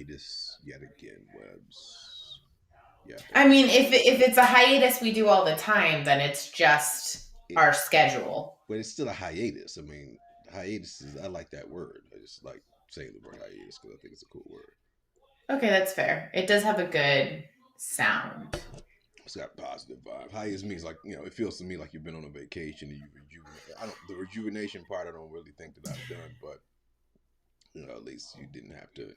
hiatus yet again, Webs. Yeah, I mean, if it's a hiatus we do all the time, then it's just it, our schedule. but it's still a hiatus. I mean, hiatus is, I like that word. I just like saying the word hiatus because I think it's a cool word. Okay, that's fair. It does have a good sound. It's got a positive vibe. Hiatus means like, it feels to me like you've been on a vacation and you rejuvenate. I don't the rejuvenation part. I don't really think that I've done, but at least you didn't have to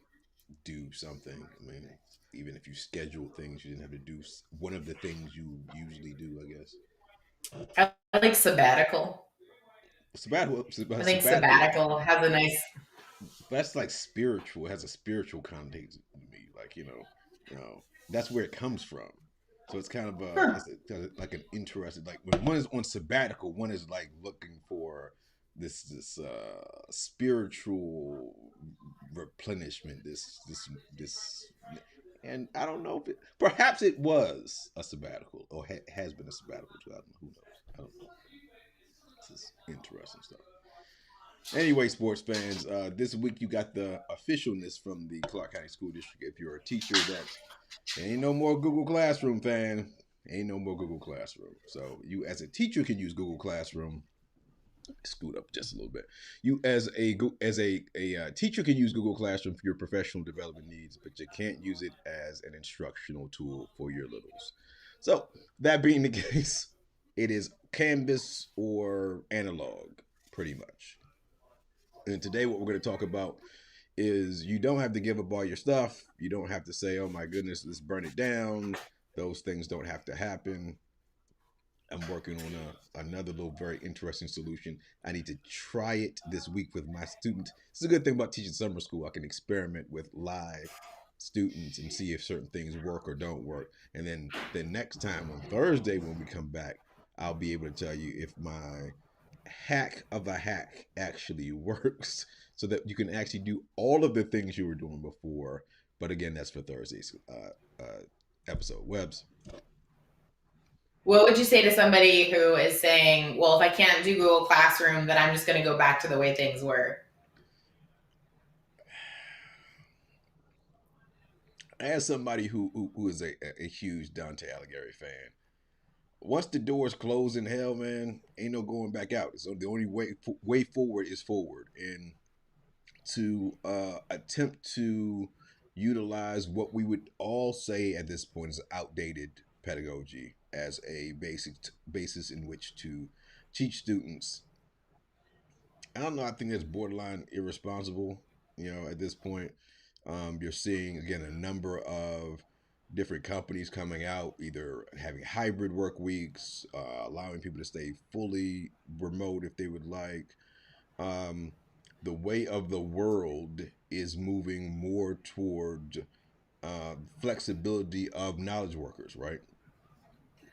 do something. I mean, even if you schedule things, you didn't have to do one of the things you usually do. I guess I like sabbatical. I think sabbatical. sabbatical has a nice. That's like spiritual. It has a spiritual context to me. Like that's where it comes from. So it's kind of Huh. kind of like an interesting. Like when one is on sabbatical, one is like looking for this spiritual replenishment. This, and I don't know if perhaps it was a sabbatical or has been a sabbatical too. I don't know. Who knows? I don't know. This is interesting stuff. Anyway, sports fans, this week you got the officialness from the Clark County School District. If you're a teacher, that ain't no more Google Classroom, fan. Ain't no more Google Classroom. So you, as a teacher, can use Google Classroom. Scoot up just a little bit. You, as a teacher, can use Google Classroom for your professional development needs, but you can't use it as an instructional tool for your littles. So that being the case, it is Canvas or analog, pretty much. And today, what we're going to talk about is you don't have to give up all your stuff. You don't have to say, oh my goodness, let's burn it down. Those things don't have to happen. I'm working on another little very interesting solution. I need to try it this week with my students. It's a good thing about teaching summer school. I can experiment with live students and see if certain things work or don't work. And then the next time on Thursday when we come back, I'll be able to tell you if my hack of a hack actually works so that you can actually do all of the things you were doing before. But again, that's for Thursday's episode. Webs. What would you say to somebody who is saying, well, if I can't do Google Classroom, then I'm just going to go back to the way things were? As somebody who is a huge Dante Alighieri fan, once the doors close in hell, man, ain't no going back out. So the only way forward is forward, and to attempt to utilize what we would all say at this point is outdated pedagogy as a basic basis in which to teach students. I don't know. I think that's borderline irresponsible. At this point, you're seeing again a number of different companies coming out, either having hybrid work weeks, allowing people to stay fully remote if they would like. Um, the way of the world is moving more toward flexibility of knowledge workers, right?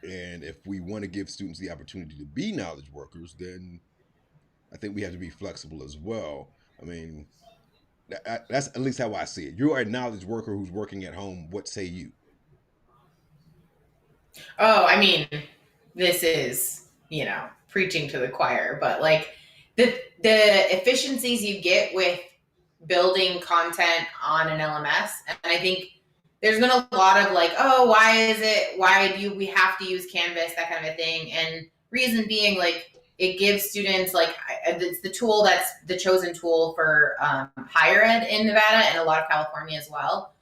And if we want to give students the opportunity to be knowledge workers, then I think we have to be flexible as well. I mean, that's at least how I see it. You're a knowledge worker who's working at home. What say you? Oh, I mean, this is, preaching to the choir, but like the efficiencies you get with building content on an LMS, and I think there's been a lot of like, oh, why do we have to use Canvas, that kind of a thing, and reason being like it gives students like it's the tool that's the chosen tool for higher ed in Nevada and a lot of California as well.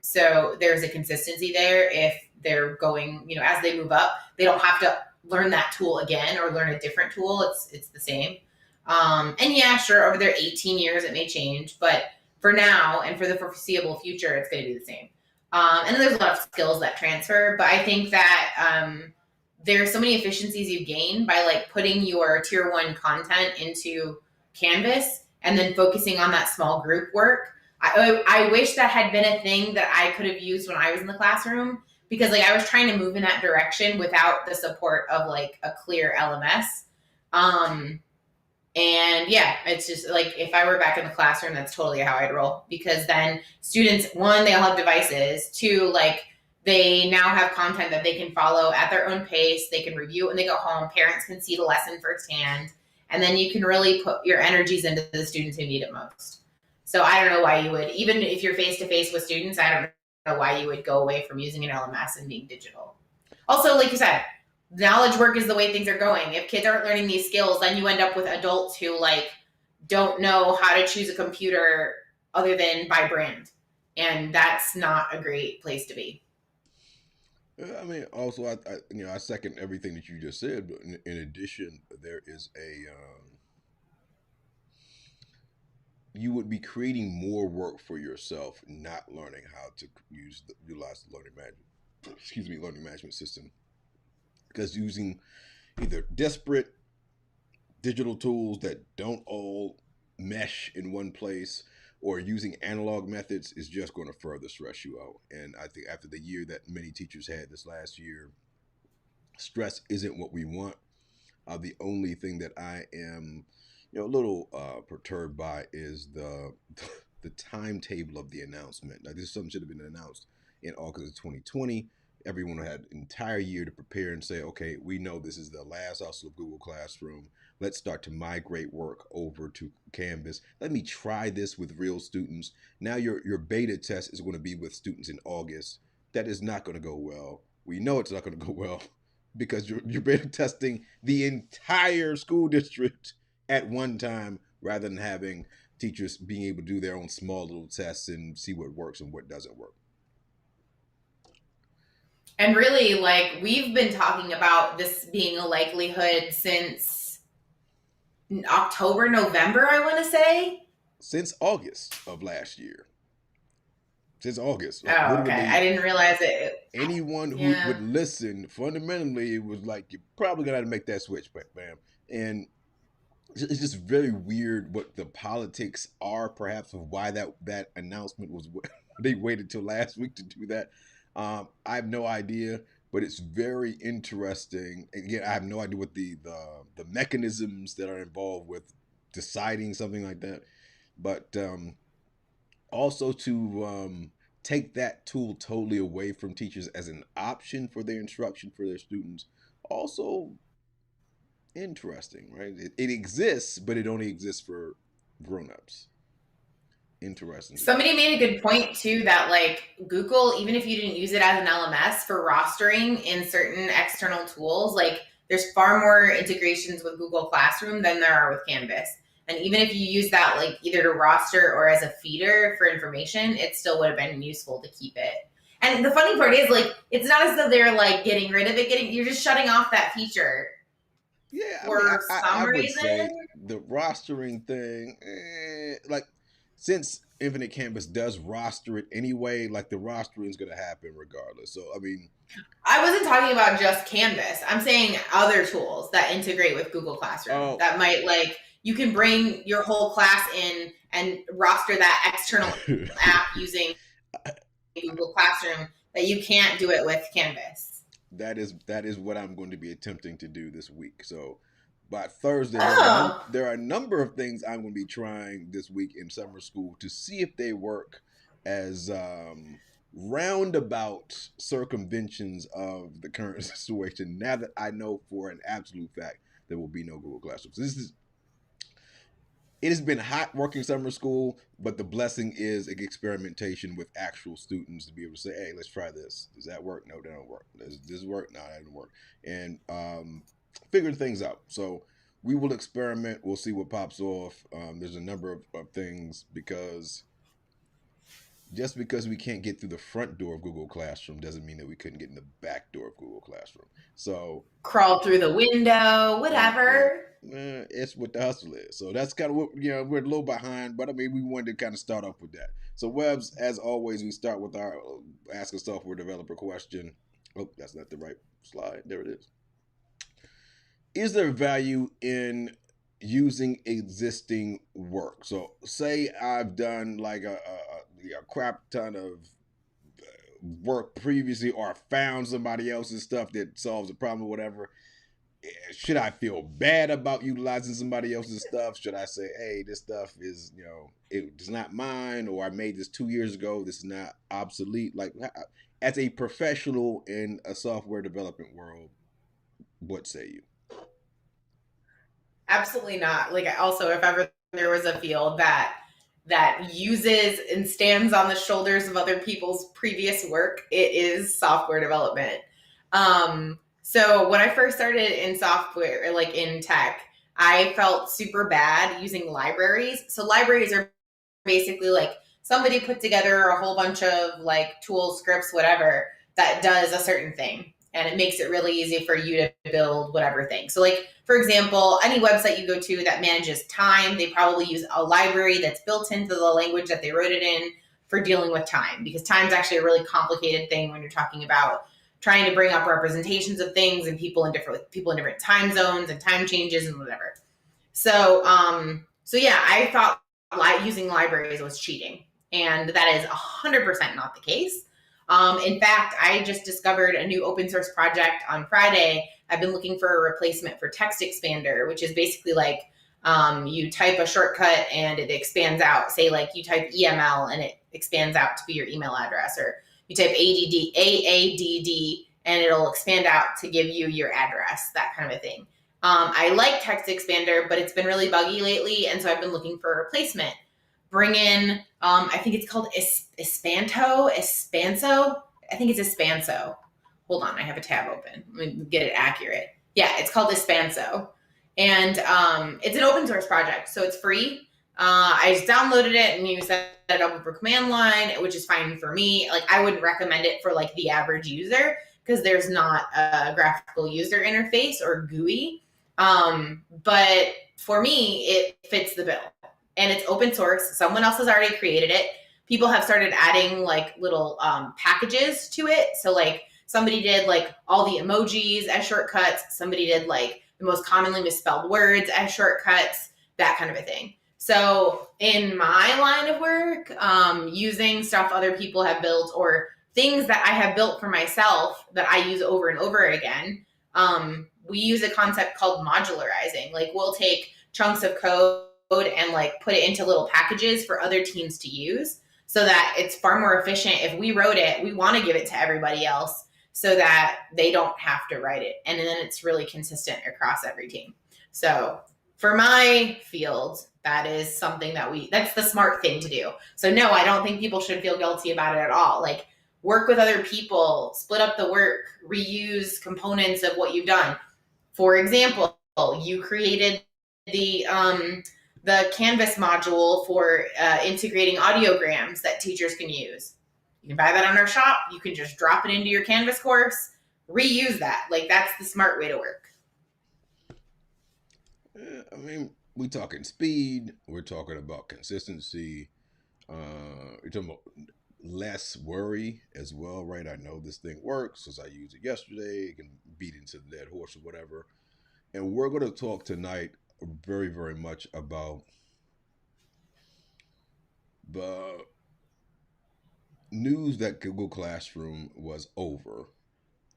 So there's a consistency there. If they're going, as they move up, they don't have to learn that tool again or learn a different tool. It's the same. And yeah, sure, over their 18 years it may change, but for now and for the foreseeable future, it's going to be the same. And then there's a lot of skills that transfer, but I think that there's so many efficiencies you gain by like putting your tier one content into Canvas and then focusing on that small group work. I wish that had been a thing that I could have used when I was in the classroom because like I was trying to move in that direction without the support of like a clear LMS. And yeah, it's just like if I were back in the classroom, that's totally how I'd roll because then students, one, they all have devices. Two, like they now have content that they can follow at their own pace. They can review it when they go home. Parents can see the lesson firsthand. And then you can really put your energies into the students who need it most. So I don't know why you would, even if you're face to face with students, I don't know why you would go away from using an LMS and being digital. Also, like you said, knowledge work is the way things are going. If kids aren't learning these skills, then you end up with adults who like don't know how to choose a computer other than by brand. And that's not a great place to be. I mean, also, I second everything that you just said. But in addition, there is a you would be creating more work for yourself, not learning how to utilize the learning management. Excuse me, learning management system, because using either disparate digital tools that don't all mesh in one place or using analog methods is just going to further stress you out. And I think after the year that many teachers had this last year, stress isn't what we want. The only thing that I am, a little perturbed by is the timetable of the announcement. Now, this something should have been announced in August of 2020. Everyone had an entire year to prepare and say, okay, we know this is the last hustle of Google Classroom. Let's start to migrate work over to Canvas. Let me try this with real students. Now your beta test is going to be with students in August. That is not going to go well. We know it's not going to go well because you're beta testing the entire school district at one time rather than having teachers being able to do their own small little tests and see what works and what doesn't work. And really, like, we've been talking about this being a likelihood since October, November, I want to say. Since August of last year. Since August. Like Oh, okay. literally I didn't realize it. anyone who Yeah. would listen fundamentally was like, you're probably going to have to make that switch, bam. And it's just very weird what the politics are, perhaps, of why that announcement was. They waited till last week to do that. I have no idea, but it's very interesting. Again, I have no idea what the mechanisms that are involved with deciding something like that. But also to take that tool totally away from teachers as an option for their instruction for their students, also interesting, right? It exists, but it only exists for grown-ups. Interesting to me. Somebody made a good point too that like Google, even if you didn't use it as an LMS for rostering in certain external tools, like there's far more integrations with Google Classroom than there are with Canvas. And even if you use that like either to roster or as a feeder for information, it still would have been useful to keep it. And the funny part is like it's not as though they're like getting rid of it, you're just shutting off that feature Yeah, I mean, for I some would say reason. the rostering thing, like since Infinite Canvas does roster it anyway, like the rostering is going to happen regardless. So, I mean, I wasn't talking about just Canvas. I'm saying other tools that integrate with Google Classroom oh, that might like you can bring your whole class in and roster that external app using Google Classroom that you can't do it with Canvas. that is what I'm going to be attempting to do this week. So by Thursday, Oh, there are a number of things I'm going to be trying this week in summer school to see if they work as roundabout circumventions of the current situation. Now that I know for an absolute fact there will be no Google Classroom, so this is it has been hot working summer school, but the blessing is experimentation with actual students to be able to say, "Hey, let's try this. Does that work? No, that don't work. Does this work? No, that didn't work." And figuring things out. So we will experiment. We'll see what pops off. There's a number of things because just because we can't get through the front door of Google Classroom doesn't mean that we couldn't get in the back door of Google Classroom. So crawl through the window, yeah, whatever. it's what the hustle is. So that's kind of what we're a little behind, but I mean we wanted to kind of start off with that. So Webs, as always, we start with our ask a software developer question. Oh, that's not the right slide. There it is. Is there value in using existing work? So say I've done like a crap ton of work previously, or I found somebody else's stuff that solves a problem or whatever. Should I feel bad about utilizing somebody else's stuff? Should I say, hey, this stuff is, it's not mine, or I made this 2 years ago. This is not obsolete. Like, as a professional in a software development world, what say you? Absolutely not. Like also, if ever there was a field that that uses and stands on the shoulders of other people's previous work, it is software development. So when I first started in software, like in tech, I felt super bad using libraries. So libraries are basically like somebody put together a whole bunch of like tools, scripts, whatever that does a certain thing. And it makes it really easy for you to build whatever thing. So, like, for example, any website you go to that manages time, they probably use a library that's built into the language that they wrote it in for dealing with time, because time is actually a really complicated thing when you're talking about trying to bring up representations of things and people in different time zones and time changes and whatever. So yeah, I thought using libraries was cheating, and that is 100% not the case. In fact, I just discovered a new open source project on Friday. I've been looking for a replacement for Text Expander, which is basically like you type a shortcut and it expands out. Say like you type EML and it expands out to be your email address, or you type AADD and it'll expand out to give you your address, that kind of a thing. I like Text Expander, but it's been really buggy lately, and so I've been looking for a replacement. Bring in, I think it's called Espanso. I think it's Espanso. Hold on, I have a tab open. Let me get it accurate. Yeah, it's called Espanso, and it's an open source project, so it's free. I just downloaded it and you set it up over command line, which is fine for me. Like, I wouldn't recommend it for like the average user because there's not a graphical user interface or GUI. But for me, it fits the bill, and it's open source. Someone else has already created it. People have started adding like little packages to it. So like somebody did like all the emojis as shortcuts. Somebody did like the most commonly misspelled words as shortcuts, that kind of a thing. So in my line of work, using stuff other people have built or things that I have built for myself that I use over and over again, we use a concept called modularizing. Like, we'll take chunks of code and like put it into little packages for other teams to use, so that it's far more efficient. If we wrote it, we want to give it to everybody else so that they don't have to write it, and then it's really consistent across every team. So for my field, that is something that's the smart thing to do. So no, I don't think people should feel guilty about it at all. Like, work with other people, split up the work, reuse components of what you've done. For example, you created the Canvas module for integrating audiograms that teachers can use. You can buy that on our shop. You can just drop it into your Canvas course, reuse that. Like, that's the smart way to work. I mean, we're talking speed. We're talking about consistency. We're talking about less worry as well, right? I know this thing works since I used it yesterday. It can beat into the dead horse or whatever. And we're going to talk tonight very, very much about the news that Google Classroom was over.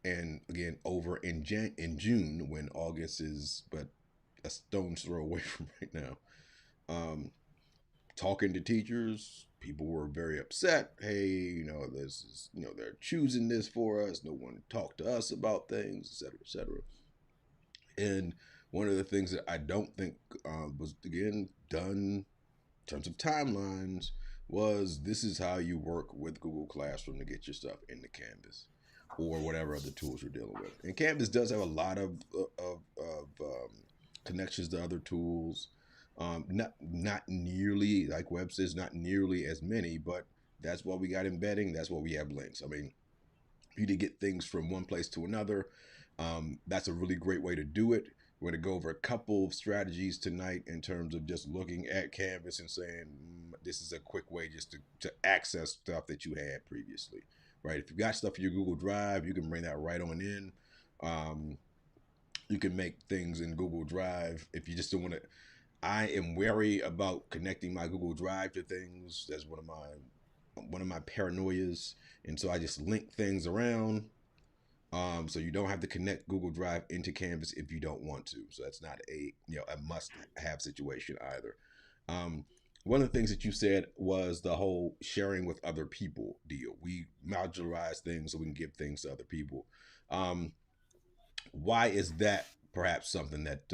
And again, over in June, when August is but a stone's throw away from right now. Um, Talking to teachers, people were very upset. Hey, this is, they're choosing this for us. No one talked to us about things, et cetera, et cetera. And one of the things that I don't think was, again, done in terms of timelines was, this is how you work with Google Classroom to get your stuff into Canvas or whatever other tools you're dealing with. And Canvas does have a lot of connections to other tools. Not nearly like web says, not nearly as many, but that's why we got embedding. That's why we have links. I mean, you to get things from one place to another. That's a really great way to do it. We're going to go over a couple of strategies tonight in terms of just looking at Canvas and saying, this is a quick way just to access stuff that you had previously, right? If you got stuff in your Google Drive, you can bring that right on in. You can make things in Google Drive. If you just don't want to, I am wary about connecting my Google Drive to things. That's one of my paranoias, and so I just link things around. So you don't have to connect Google Drive into Canvas if you don't want to. So that's not a must-have situation either. One of the things that you said was the whole sharing with other people deal. We modularize things so we can give things to other people. Why is that perhaps something that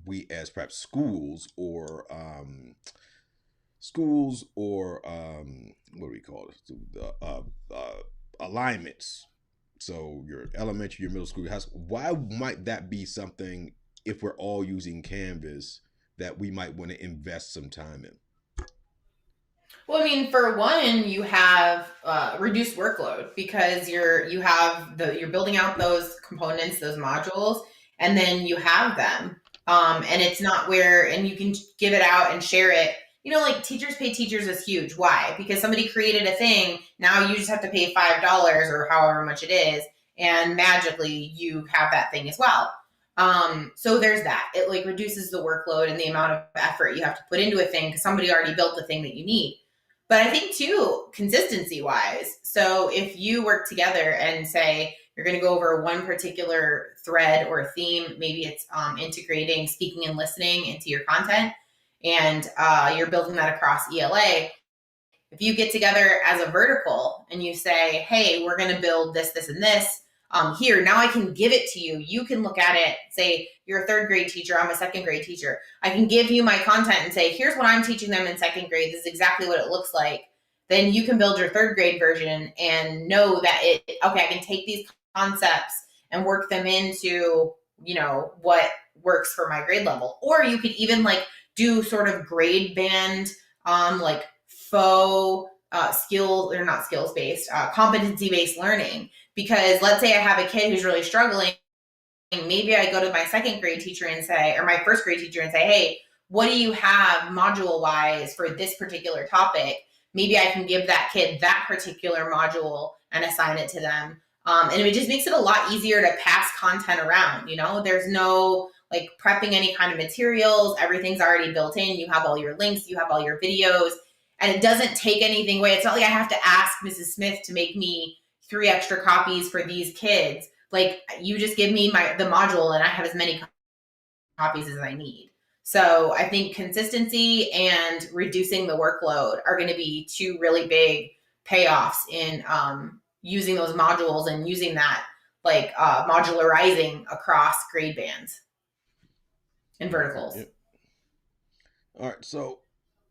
we as perhaps schools or schools or what do we call it? Alignments. So your elementary, your middle school, your high school. Why might that be something if we're all using Canvas that we might want to invest some time in? Well, I mean, for one, you have reduced workload because you're building out those components, those modules, and then you have them, and it's not where and you can give it out and share it. You know, like teachers pay teachers is huge. Why? Because somebody created a thing. Now you just have to pay $5 or however much it is, and magically you have that thing as well. So there's that. It like reduces the workload and the amount of effort you have to put into a thing because somebody already built the thing that you need. But I think too, consistency wise. So if you work together and say you're going to go over one particular thread or theme, maybe it's integrating speaking and listening into your content, and you're building that across ELA. If you get together as a vertical and you say, hey, we're going to build this, this, and this, here, now I can give it to you. You can look at it, say, you're a third grade teacher, I'm a second grade teacher. I can give you my content and say, here's what I'm teaching them in second grade. This is exactly what it looks like. Then you can build your third grade version and know that okay, I can take these concepts and work them into, what works for my grade level. Or you could even like do sort of grade band, like faux skills, or not skills based, competency based learning. Because let's say I have a kid who's really struggling, maybe I go to my second grade teacher and say, or my first grade teacher and say, hey, what do you have module wise for this particular topic? Maybe I can give that kid that particular module and assign it to them. And it just makes it a lot easier to pass content around. There's no like prepping any kind of materials. Everything's already built in. You have all your links, you have all your videos, and it doesn't take anything away. It's not like I have to ask Mrs. Smith to make me 3 extra copies for these kids. Like you just give me the module and I have as many copies as I need. So I think consistency and reducing the workload are going to be two really big payoffs in using those modules and using that like modularizing across grade bands and verticals. Yep. All right. So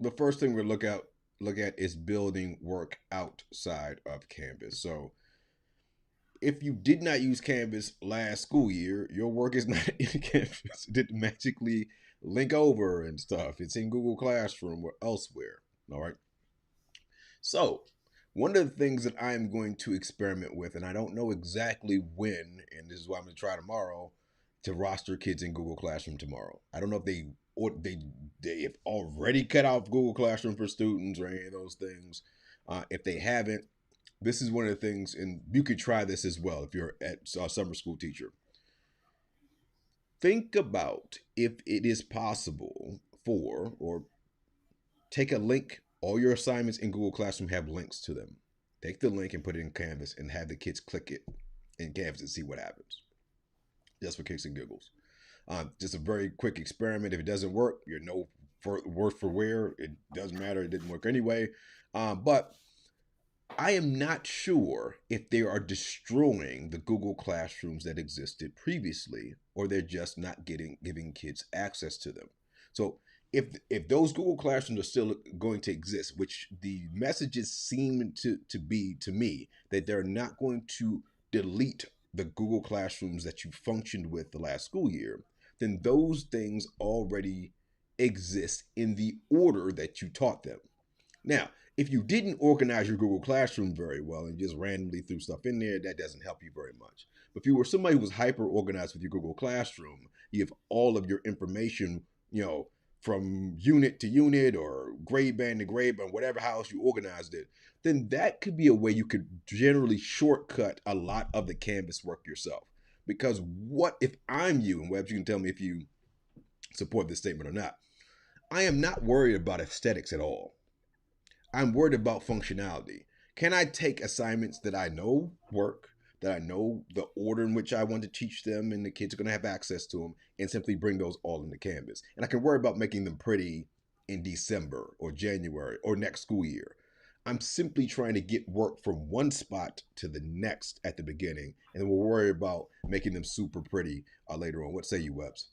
the first thing we look at is building work outside of Canvas. So if you did not use Canvas last school year, your work is not in Canvas. It didn't magically link over and stuff. It's in Google Classroom or elsewhere. All right. So one of the things that I am going to experiment with, and I don't know exactly when, and this is what I'm going to try tomorrow, to roster kids in Google Classroom tomorrow. I don't know if they have already cut off Google Classroom for students or any of those things. If they haven't, this is one of the things, and you could try this as well if you're a summer school teacher. Think about if it is possible or take a link. All your assignments in Google Classroom have links to them. Take the link and put it in Canvas and have the kids click it in Canvas and see what happens. Just for kicks and giggles. Just a very quick experiment. If it doesn't work, you're no worse for wear. It doesn't matter. It didn't work anyway. But I am not sure if they are destroying the Google Classrooms that existed previously, or they're just not giving kids access to them. So if those Google Classrooms are still going to exist, which the messages seem to be to me that they're not going to delete the Google Classrooms that you functioned with the last school year, then those things already exist in the order that you taught them. Now, if you didn't organize your Google Classroom very well and just randomly threw stuff in there, that doesn't help you very much. But if you were somebody who was hyper organized with your Google Classroom, you have all of your information, from unit to unit or grade band to grade band, whatever house you organized it, then that could be a way you could generally shortcut a lot of the Canvas work yourself. Because what if I'm you, and Webbs, you can tell me if you support this statement or not. I am not worried about aesthetics at all. I'm worried about functionality. Can I take assignments that I know work, that I know the order in which I want to teach them and the kids are going to have access to them, and simply bring those all into Canvas? And I can worry about making them pretty in December or January or next school year. I'm simply trying to get work from one spot to the next at the beginning, and then we'll worry about making them super pretty later on. What say you, Webbs?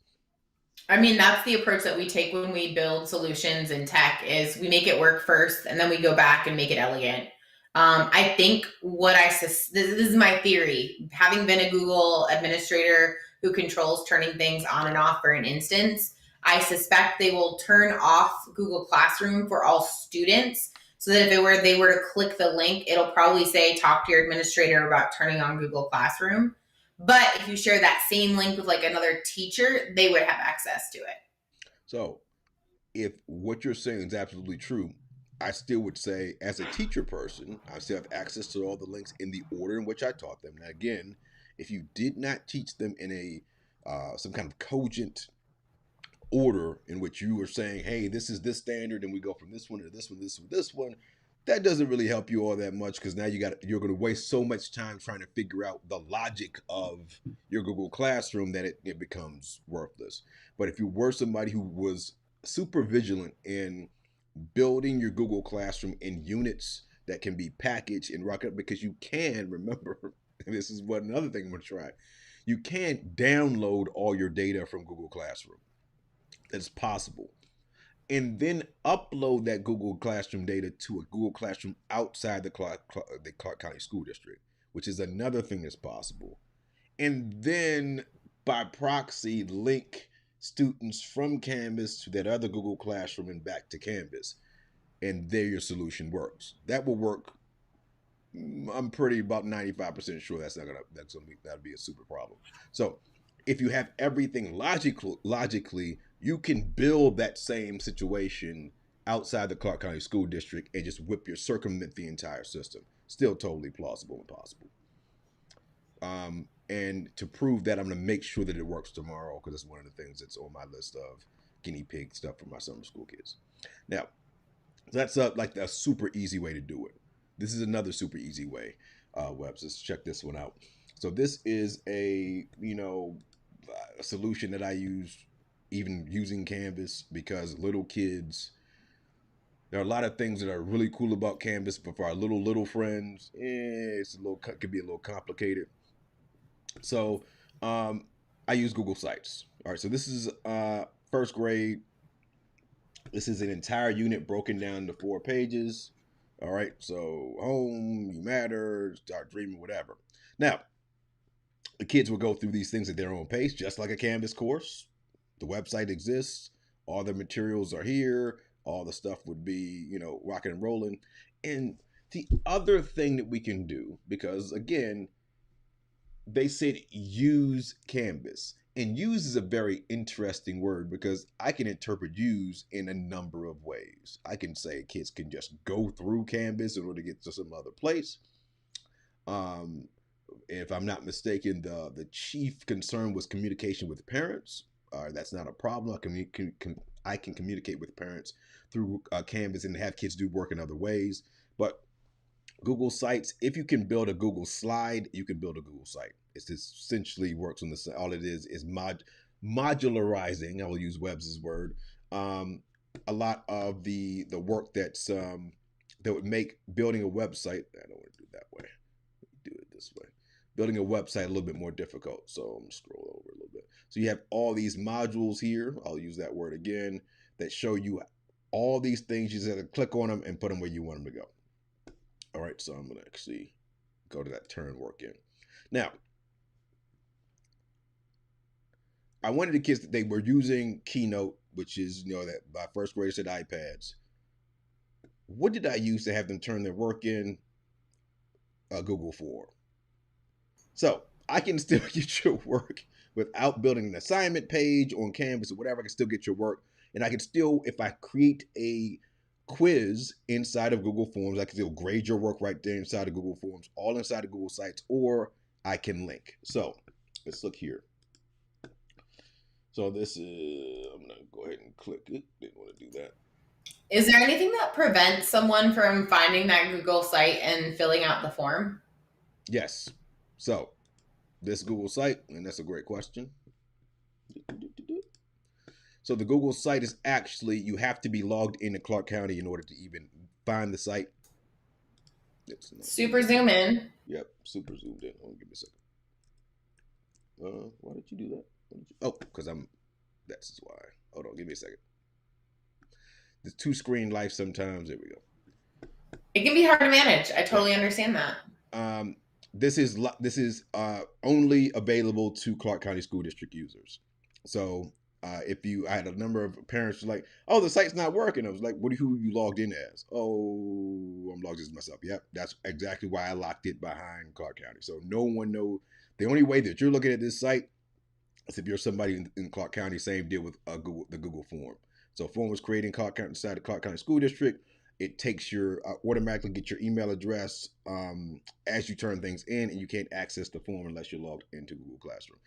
I mean, that's the approach that we take when we build solutions in tech is we make it work first and then we go back and make it elegant. I think this is my theory, having been a Google administrator who controls turning things on and off for an instance, I suspect they will turn off Google Classroom for all students so that if they were to click the link, it'll probably say talk to your administrator about turning on Google Classroom. But if you share that same link with like another teacher, they would have access to it. So if what you're saying is absolutely true, I still would say, as a teacher person, I still have access to all the links in the order in which I taught them. Now, again, if you did not teach them in a some kind of cogent order in which you were saying, "Hey, this is this standard, and we go from this one to this one, this one, this one," that doesn't really help you all that much because now you're going to waste so much time trying to figure out the logic of your Google Classroom that it becomes worthless. But if you were somebody who was super vigilant in building your Google Classroom in units that can be packaged and rock up, because you can remember, and this is what another thing I'm going to try, you can't download all your data from Google Classroom. That's possible, and then upload that Google Classroom data to a Google Classroom outside the Clark County School District, which is another thing that's possible. And then by proxy, link students from Canvas to that other Google Classroom and back to Canvas. And there your solution works. That will work. I'm pretty about 95% sure that'll be a super problem. So if you have everything logically, you can build that same situation outside the Clark County School District and just circumvent the entire system. Still totally plausible and possible. And to prove that, I'm going to make sure that it works tomorrow because it's one of the things that's on my list of guinea pig stuff for my summer school kids. Now, that's like a super easy way to do it. This is another super easy way, Webs. Let's check this one out. So this is a solution that I use even using Canvas because little kids. There are a lot of things that are really cool about Canvas, but for our little friends, could be a little complicated. So I use Google Sites. All right, so this is first grade. This is an entire unit broken down into 4 pages. All right, so home, you matter, start dreaming, whatever. Now, the kids will go through these things at their own pace, just like a Canvas course. The website exists, all the materials are here, all the stuff would be, rocking and rolling. And the other thing that we can do, because again, they said use Canvas. And use is a very interesting word because I can interpret use in a number of ways. I can say kids can just go through Canvas in order to get to some other place. If I'm not mistaken, the chief concern was communication with parents. That's not a problem. I can communicate with parents through Canvas and have kids do work in other ways. But Google Sites, if you can build a Google slide, you can build a Google site. It essentially works on the all it is modularizing. I will use Webb's word. A lot of the work that would make building a website. I don't want to do it that way. Do it this way. Building a website a little bit more difficult. So I'm gonna scroll over a little bit. So you have all these modules here. I'll use that word again that show you all these things. You just have to click on them and put them where you want them to go. All right, so I'm going to actually go to that turn work in. Now, I wanted the kids that they were using Keynote, which is, that by first graders had iPads. What did I use to have them turn their work in? Google Form. So I can still get your work without building an assignment page on Canvas or whatever. I can still get your work. And I can still, if I create a quiz inside of Google Forms, I can still grade your work right there inside of Google Forms, all inside of Google Sites, or I can link. So let's look here. So this is, I'm gonna go ahead and click it. Didn't want to do that. Is there anything that prevents someone from finding that Google site and filling out the form? Yes. So this Google site, and that's a great question. So the Google site is actually, you have to be logged into Clark County in order to even find the site. Super zoom in. Yep, super zoomed in. Hold on, give me a second. Why did you do that? Oh, because I'm That's why. Hold on, give me a second. The two screen life sometimes. There we go. It can be hard to manage. I totally understand that. This is only available to Clark County School District users. So I had a number of parents like, oh, the site's not working. I was like, who you logged in as? Oh, I'm logged as myself. Yep, that's exactly why I locked it behind Clark County. So no one knows. The only way that you're looking at this site is if you're somebody in Clark County. Same deal with the Google form. So a form was created inside the Clark County School District. It takes your automatically get your email address as you turn things in, and you can't access the form unless you're logged into Google Classroom,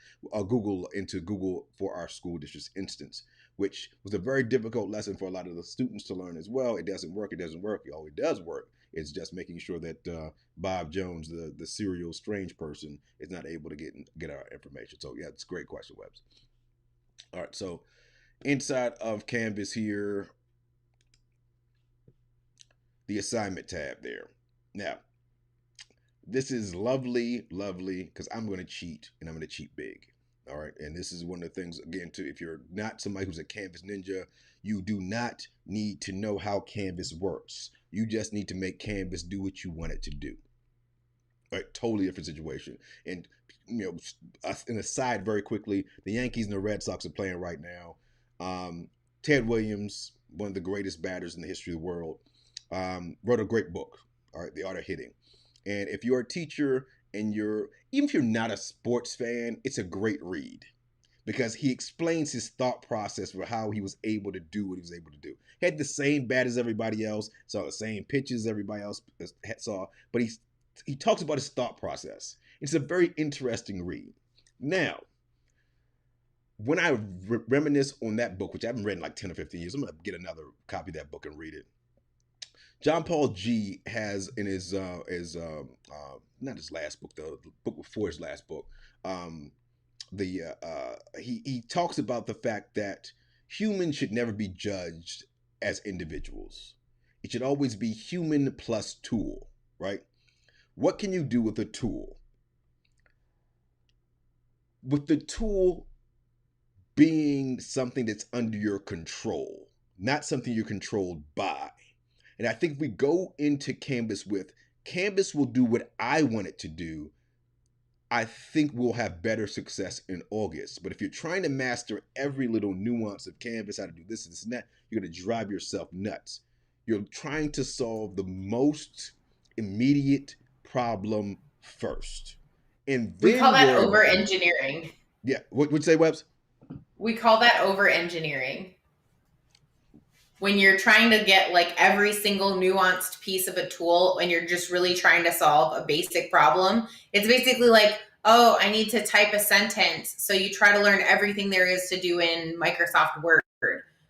into Google for our school district's instance, which was a very difficult lesson for a lot of the students to learn as well. It doesn't work. It doesn't work. Oh, it does work. It's just making sure that Bob Jones, the serial strange person, is not able to get our information. So yeah, it's a great question, Webbs. All right, so inside of Canvas here, the assignment tab there. Now, this is lovely, because I'm going to cheat, and I'm going to cheat big. All right, and this is one of the things, again, too, if you're not somebody who's a Canvas ninja, you do not need to know how Canvas works. You just need to make Canvas do what you want it to do. All right, totally different situation. And, an aside very quickly, the Yankees and the Red Sox are playing right now. Ted Williams, one of the greatest batters in the history of the world, wrote a great book, all right, The Art of Hitting. And if you're a teacher and even if you're not a sports fan, it's a great read because he explains his thought process for how he was able to do what he was able to do. He had the same bat as everybody else, saw the same pitches everybody else saw, but he talks about his thought process. It's a very interesting read. Now, when I reminisce on that book, which I haven't read in like 10 or 15 years, I'm going to get another copy of that book and read it. John Paul G has in his not his last book, the book before his last book, he talks about the fact that humans should never be judged as individuals. It should always be human plus tool, right? What can you do with a tool? With the tool being something that's under your control, not something you're controlled by. And I think if we go into Canvas with Canvas will do what I want it to do, I think we'll have better success in August. But if you're trying to master every little nuance of Canvas, how to do this and that, you're going to drive yourself nuts. You're trying to solve the most immediate problem first. And then we call that over engineering. Yeah. What'd you say, Webbs? We call that over engineering. When you're trying to get like every single nuanced piece of a tool and you're just really trying to solve a basic problem, it's basically like, oh, I need to type a sentence. So you try to learn everything there is to do in Microsoft Word,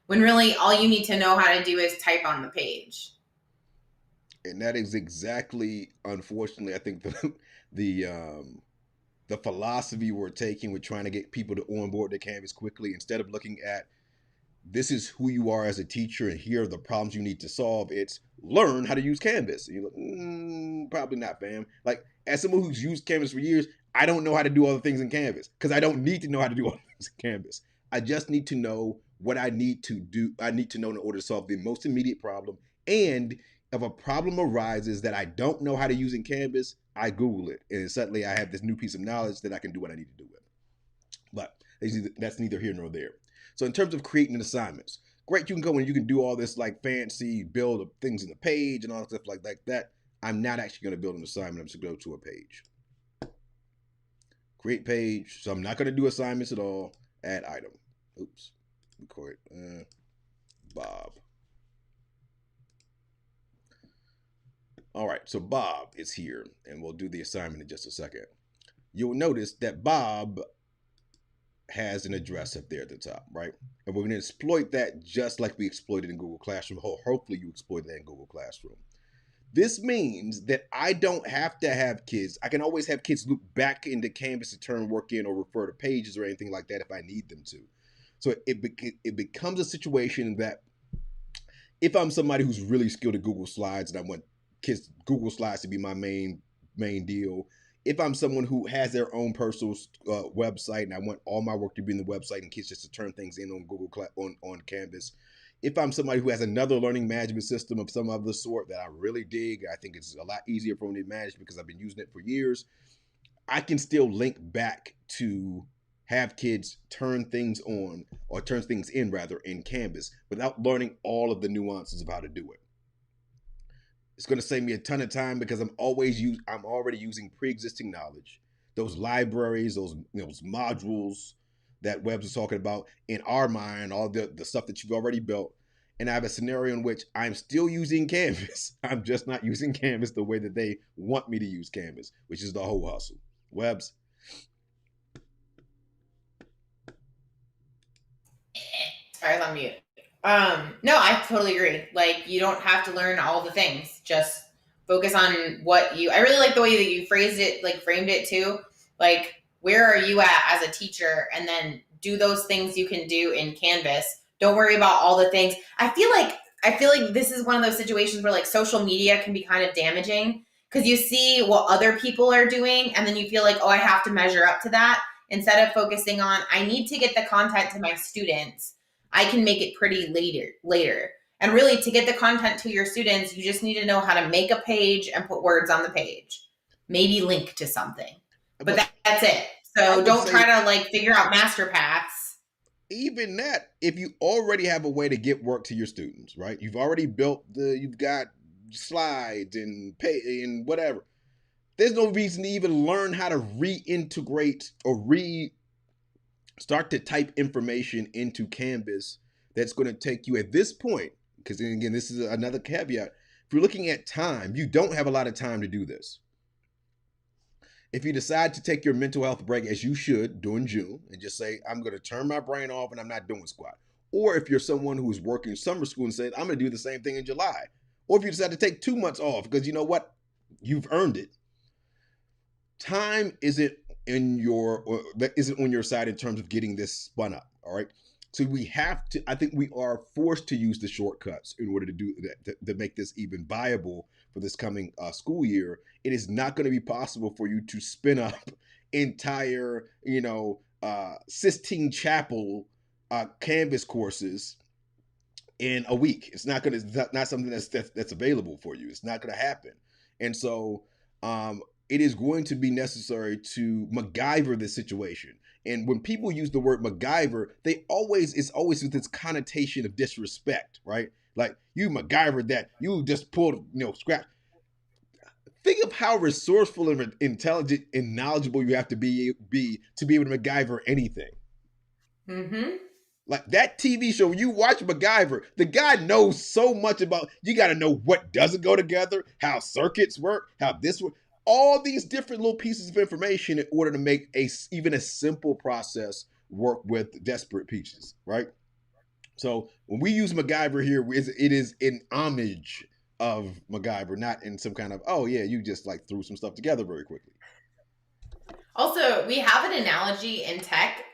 when really all you need to know how to do is type on the page. And that is exactly, unfortunately, I think the philosophy we're taking with trying to get people to onboard the Canvas quickly, instead of looking at this is who you are as a teacher and here are the problems you need to solve. It's learn how to use Canvas. And you're like, probably not, fam. Like, as someone who's used Canvas for years, I don't know how to do all the things in Canvas because I don't need to know how to do all the things in Canvas. I just need to know what I need to do. I need to know in order to solve the most immediate problem. And if a problem arises that I don't know how to use in Canvas, I Google it. And suddenly I have this new piece of knowledge that I can do what I need to do with. But that's neither here nor there. So in terms of creating assignments, great, you can go and you can do all this like fancy build things in the page and all stuff like that. I'm not actually going to build an assignment. I'm just going to go to a page. Create page. So I'm not going to do assignments at all. Add item. Oops. Record. Bob. All right. So Bob is here and we'll do the assignment in just a second. You'll notice that Bob has an address up there at the top, right? And we're going to exploit that just like we exploited in Google Classroom. Hopefully you exploited that in Google Classroom. This means that I don't have to have kids. I can always have kids loop back into Canvas to turn work in or refer to pages or anything like that if I need them to. So it becomes a situation that if I'm somebody who's really skilled at Google Slides and I want kids Google Slides to be my main deal, If I'm someone who has their own personal website and I want all my work to be in the website and kids just to turn things in on on Canvas. If I'm somebody who has another learning management system of some other sort that I really dig, I think it's a lot easier for me to manage because I've been using it for years. I can still link back to have kids turn things on or turn things in rather in Canvas without learning all of the nuances of how to do it. It's going to save me a ton of time because I'm already using pre-existing knowledge, those libraries, those modules that Webbs was talking about in our mind, all the stuff that you've already built. And I have a scenario in which I'm still using Canvas. I'm just not using Canvas the way that they want me to use Canvas, which is the whole hustle. Webbs. Sorry, I was on mute. No, I totally agree. Like, you don't have to learn all the things. Just focus on what you. I really like the way that you phrased it, like framed it too. Like, where are you at as a teacher, and then do those things you can do in Canvas. Don't worry about all the things. I feel like this is one of those situations where like social media can be kind of damaging because you see what other people are doing, and then you feel like, oh, I have to measure up to that instead of focusing on I need to get the content to my students. I can make it pretty later. And really, to get the content to your students, you just need to know how to make a page and put words on the page. Maybe link to something. But that's it. So don't try to like figure out master paths. Even that, if you already have a way to get work to your students, right? You've already you've got slides and pay and whatever. There's no reason to even learn how to reintegrate or start to type information into Canvas that's going to take you at this point, because again, this is another caveat. If you're looking at time, you don't have a lot of time to do this. If you decide to take your mental health break, as you should during June, and just say, I'm going to turn my brain off and I'm not doing squat. Or if you're someone who's working summer school and said, I'm going to do the same thing in July. Or if you decide to take 2 months off because you know what? You've earned it. Time isn't on your side in terms of getting this spun up. All right. So I think we are forced to use the shortcuts in order to do that, to make this even viable for this coming school year. It is not going to be possible for you to spin up entire, Sistine Chapel Canvas courses in a week. It's not something that's available for you. It's not going to happen. And so, it is going to be necessary to MacGyver this situation. And when people use the word MacGyver, it's always with this connotation of disrespect, right? Like, you MacGyvered that, you just pulled, scratch. Think of how resourceful and intelligent and knowledgeable you have to be to be able to MacGyver anything. Mm-hmm. Like that TV show, you watch MacGyver, the guy knows so much about, you got to know what doesn't go together, how circuits work, how this works. All these different little pieces of information in order to make even a simple process work with desperate pieces, right? So when we use MacGyver here, it is in homage of MacGyver, not in some kind of, oh yeah, you just like threw some stuff together very quickly. Also, we have an analogy in tech,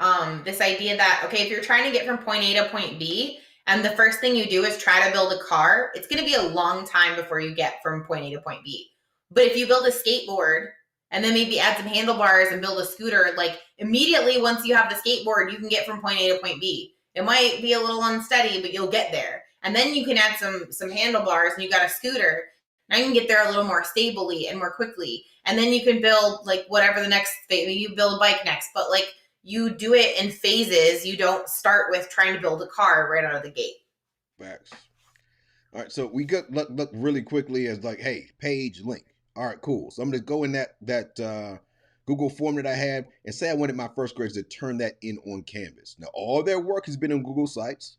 this idea that, okay, if you're trying to get from point A to point B, and the first thing you do is try to build a car, it's going to be a long time before you get from point A to point B. But if you build a skateboard and then maybe add some handlebars and build a scooter, like immediately once you have the skateboard, you can get from point A to point B. It might be a little unsteady, but you'll get there. And then you can add some handlebars and you got a scooter. Now you can get there a little more stably and more quickly. And then you can build like whatever the next thing, you build a bike next, but like you do it in phases. You don't start with trying to build a car right out of the gate. Facts. All right, so we look really quickly as like, hey, page link. All right, cool. So I'm going to go in that Google form that I have and say I wanted my first graders to turn that in on Canvas. Now, all their work has been on Google Sites.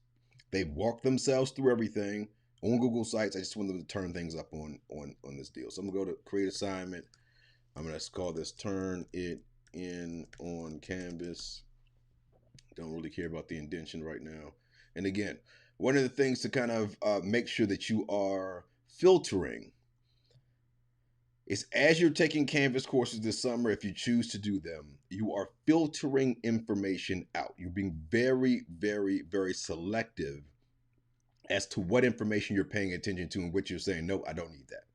They've walked themselves through everything on Google Sites. I just want them to turn things up on this deal. So I'm going to go to create assignment. I'm going to call this turn it in on Canvas. Don't really care about the indentation right now. And again, one of the things to kind of make sure that you are filtering is as you're taking Canvas courses this summer, if you choose to do them, you are filtering information out. You're being very, very, very selective as to what information you're paying attention to and which you're saying, no, I don't need that.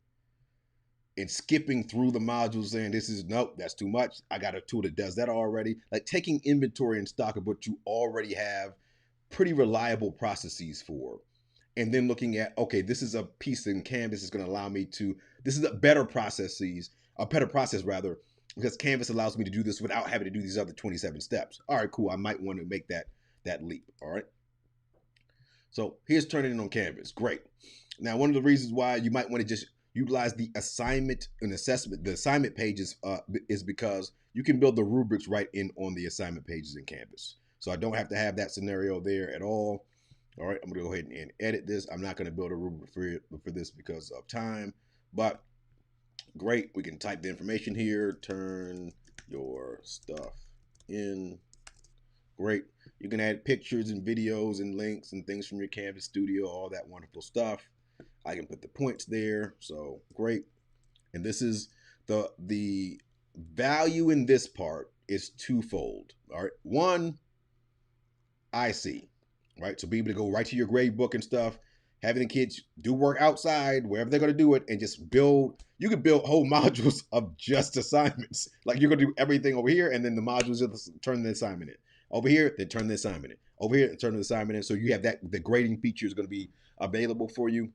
and skipping through the modules saying this is nope, that's too much. I got a tool that does that already. Like taking inventory and stock of what you already have pretty reliable processes for. And then looking at, okay, this is a piece in Canvas is going to allow me to, this is a better process rather, because Canvas allows me to do this without having to do these other 27 steps. All right, cool. I might want to make that leap. All right. So here's turning it on Canvas. Great. Now, one of the reasons why you might want to just utilize the assignment and assessment, the assignment pages is because you can build the rubrics right in on the assignment pages in Canvas. So I don't have to have that scenario there at all. All right, I'm gonna go ahead and edit this. I'm not gonna build a rubric for this because of time, but great. We can type the information here, turn your stuff in. Great. You can add pictures and videos and links and things from your Canvas studio, all that wonderful stuff. I can put the points there, so great. And this is the value in this part is twofold. All right, one, I see, right? So be able to go right to your grade book and stuff, having the kids do work outside, wherever they're going to do it, and just build. You could build whole modules of just assignments. Like you're going to do everything over here, and then the modules turn the assignment in. Over here, they turn the assignment in. Over here, they turn the assignment in. So you have that, the grading feature is going to be available for you.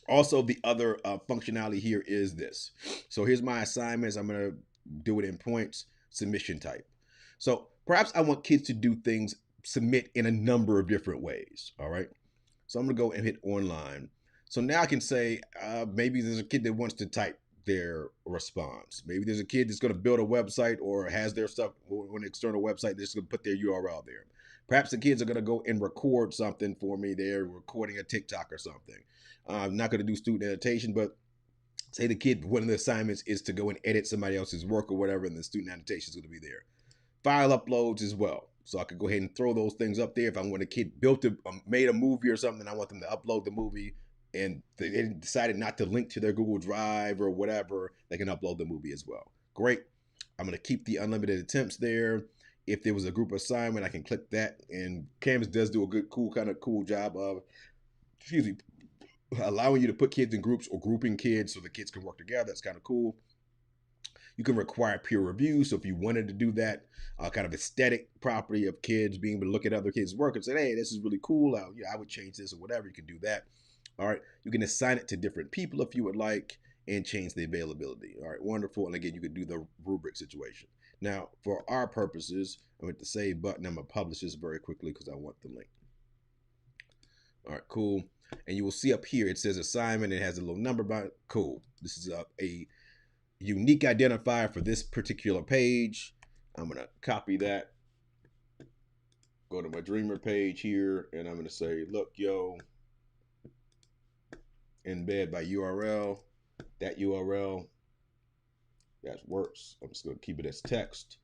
Also, the other functionality here is this. So here's my assignments. I'm going to do it in points, submission type. So perhaps I want kids to do things, submit in a number of different ways. All right. So I'm going to go and hit online. So now I can say, maybe there's a kid that wants to type their response. Maybe there's a kid that's going to build a website or has their stuff on an external website that's going to put their URL there. Perhaps the kids are going to go and record something for me. They're recording a TikTok or something. I'm not going to do student annotation, but say the kid, one of the assignments is to go and edit somebody else's work or whatever, and the student annotation is going to be there. File uploads as well. So I could go ahead and throw those things up there. If I want a kid made a movie or something, I want them to upload the movie, and they decided not to link to their Google Drive or whatever, they can upload the movie as well. Great. I'm going to keep the unlimited attempts there. If there was a group assignment, I can click that, and Canvas does do a good, cool job of, allowing you to put kids in groups or grouping kids so the kids can work together. That's kind of cool. You can require peer review. So if you wanted to do that kind of aesthetic property of kids being able to look at other kids' work and say, hey, this is really cool. I would change this or whatever. You can do that. All right. You can assign it to different people if you would like and change the availability. All right. Wonderful. And again, you could do the rubric situation. Now, for our purposes, I'm going to hit the save button. I'm going to publish this very quickly because I want the link. All right. Cool. And you will see up here, it says assignment. It has a little number by it. Cool. This is a unique identifier for this particular page. I'm going to copy that. Go to my Dreamer page here, and I'm going to say, look, yo, embed by URL. That URL, that works. I'm just going to keep it as text.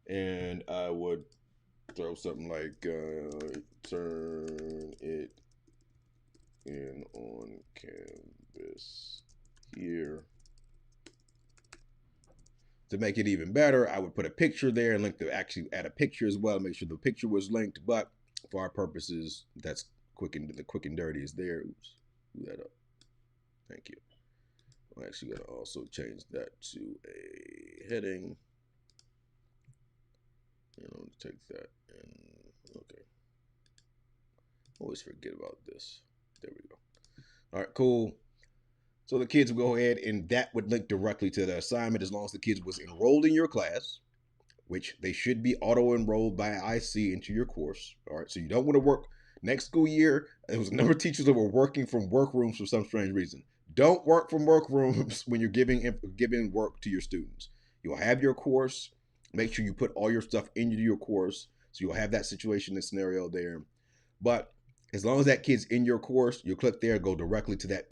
And I would throw something like turn it in on Canvas here. To make it even better, I would put a picture there and link to actually add a picture as well, make sure the picture was linked. But for our purposes, that's the quick and dirty is there. Oops, do that up. Thank you. I'm actually going to also change that to a heading. And I'll take that and okay. Always forget about this. There we go. All right, cool. So the kids will go ahead and that would link directly to the assignment as long as the kids was enrolled in your class, which they should be auto-enrolled by IC into your course. All right, so you don't want to work next school year. There was a number of teachers that were working from workrooms for some strange reason. Don't work from workrooms when you're giving work to your students. You'll have your course. Make sure you put all your stuff into your course. So you'll have that situation and scenario there. But as long as that kid's in your course, you'll click there, go directly to that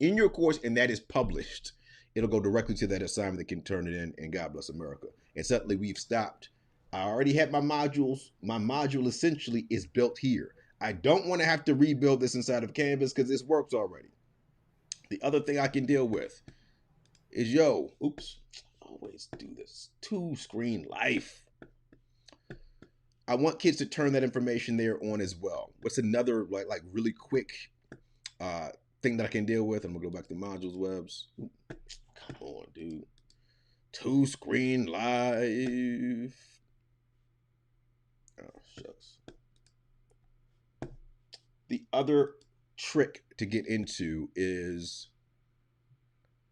in your course, and that is published. It'll go directly to that assignment that can turn it in, and God bless America. And suddenly we've stopped. I already had my modules. My module essentially is built here. I don't want to have to rebuild this inside of Canvas because this works already. The other thing I can deal with is, always do this. 2-screen life. I want kids to turn that information there on as well. What's another like really quick thing that I can deal with. I'm gonna go back to modules webs. Come on, dude. 2-screen live. Oh, shucks. The other trick to get into is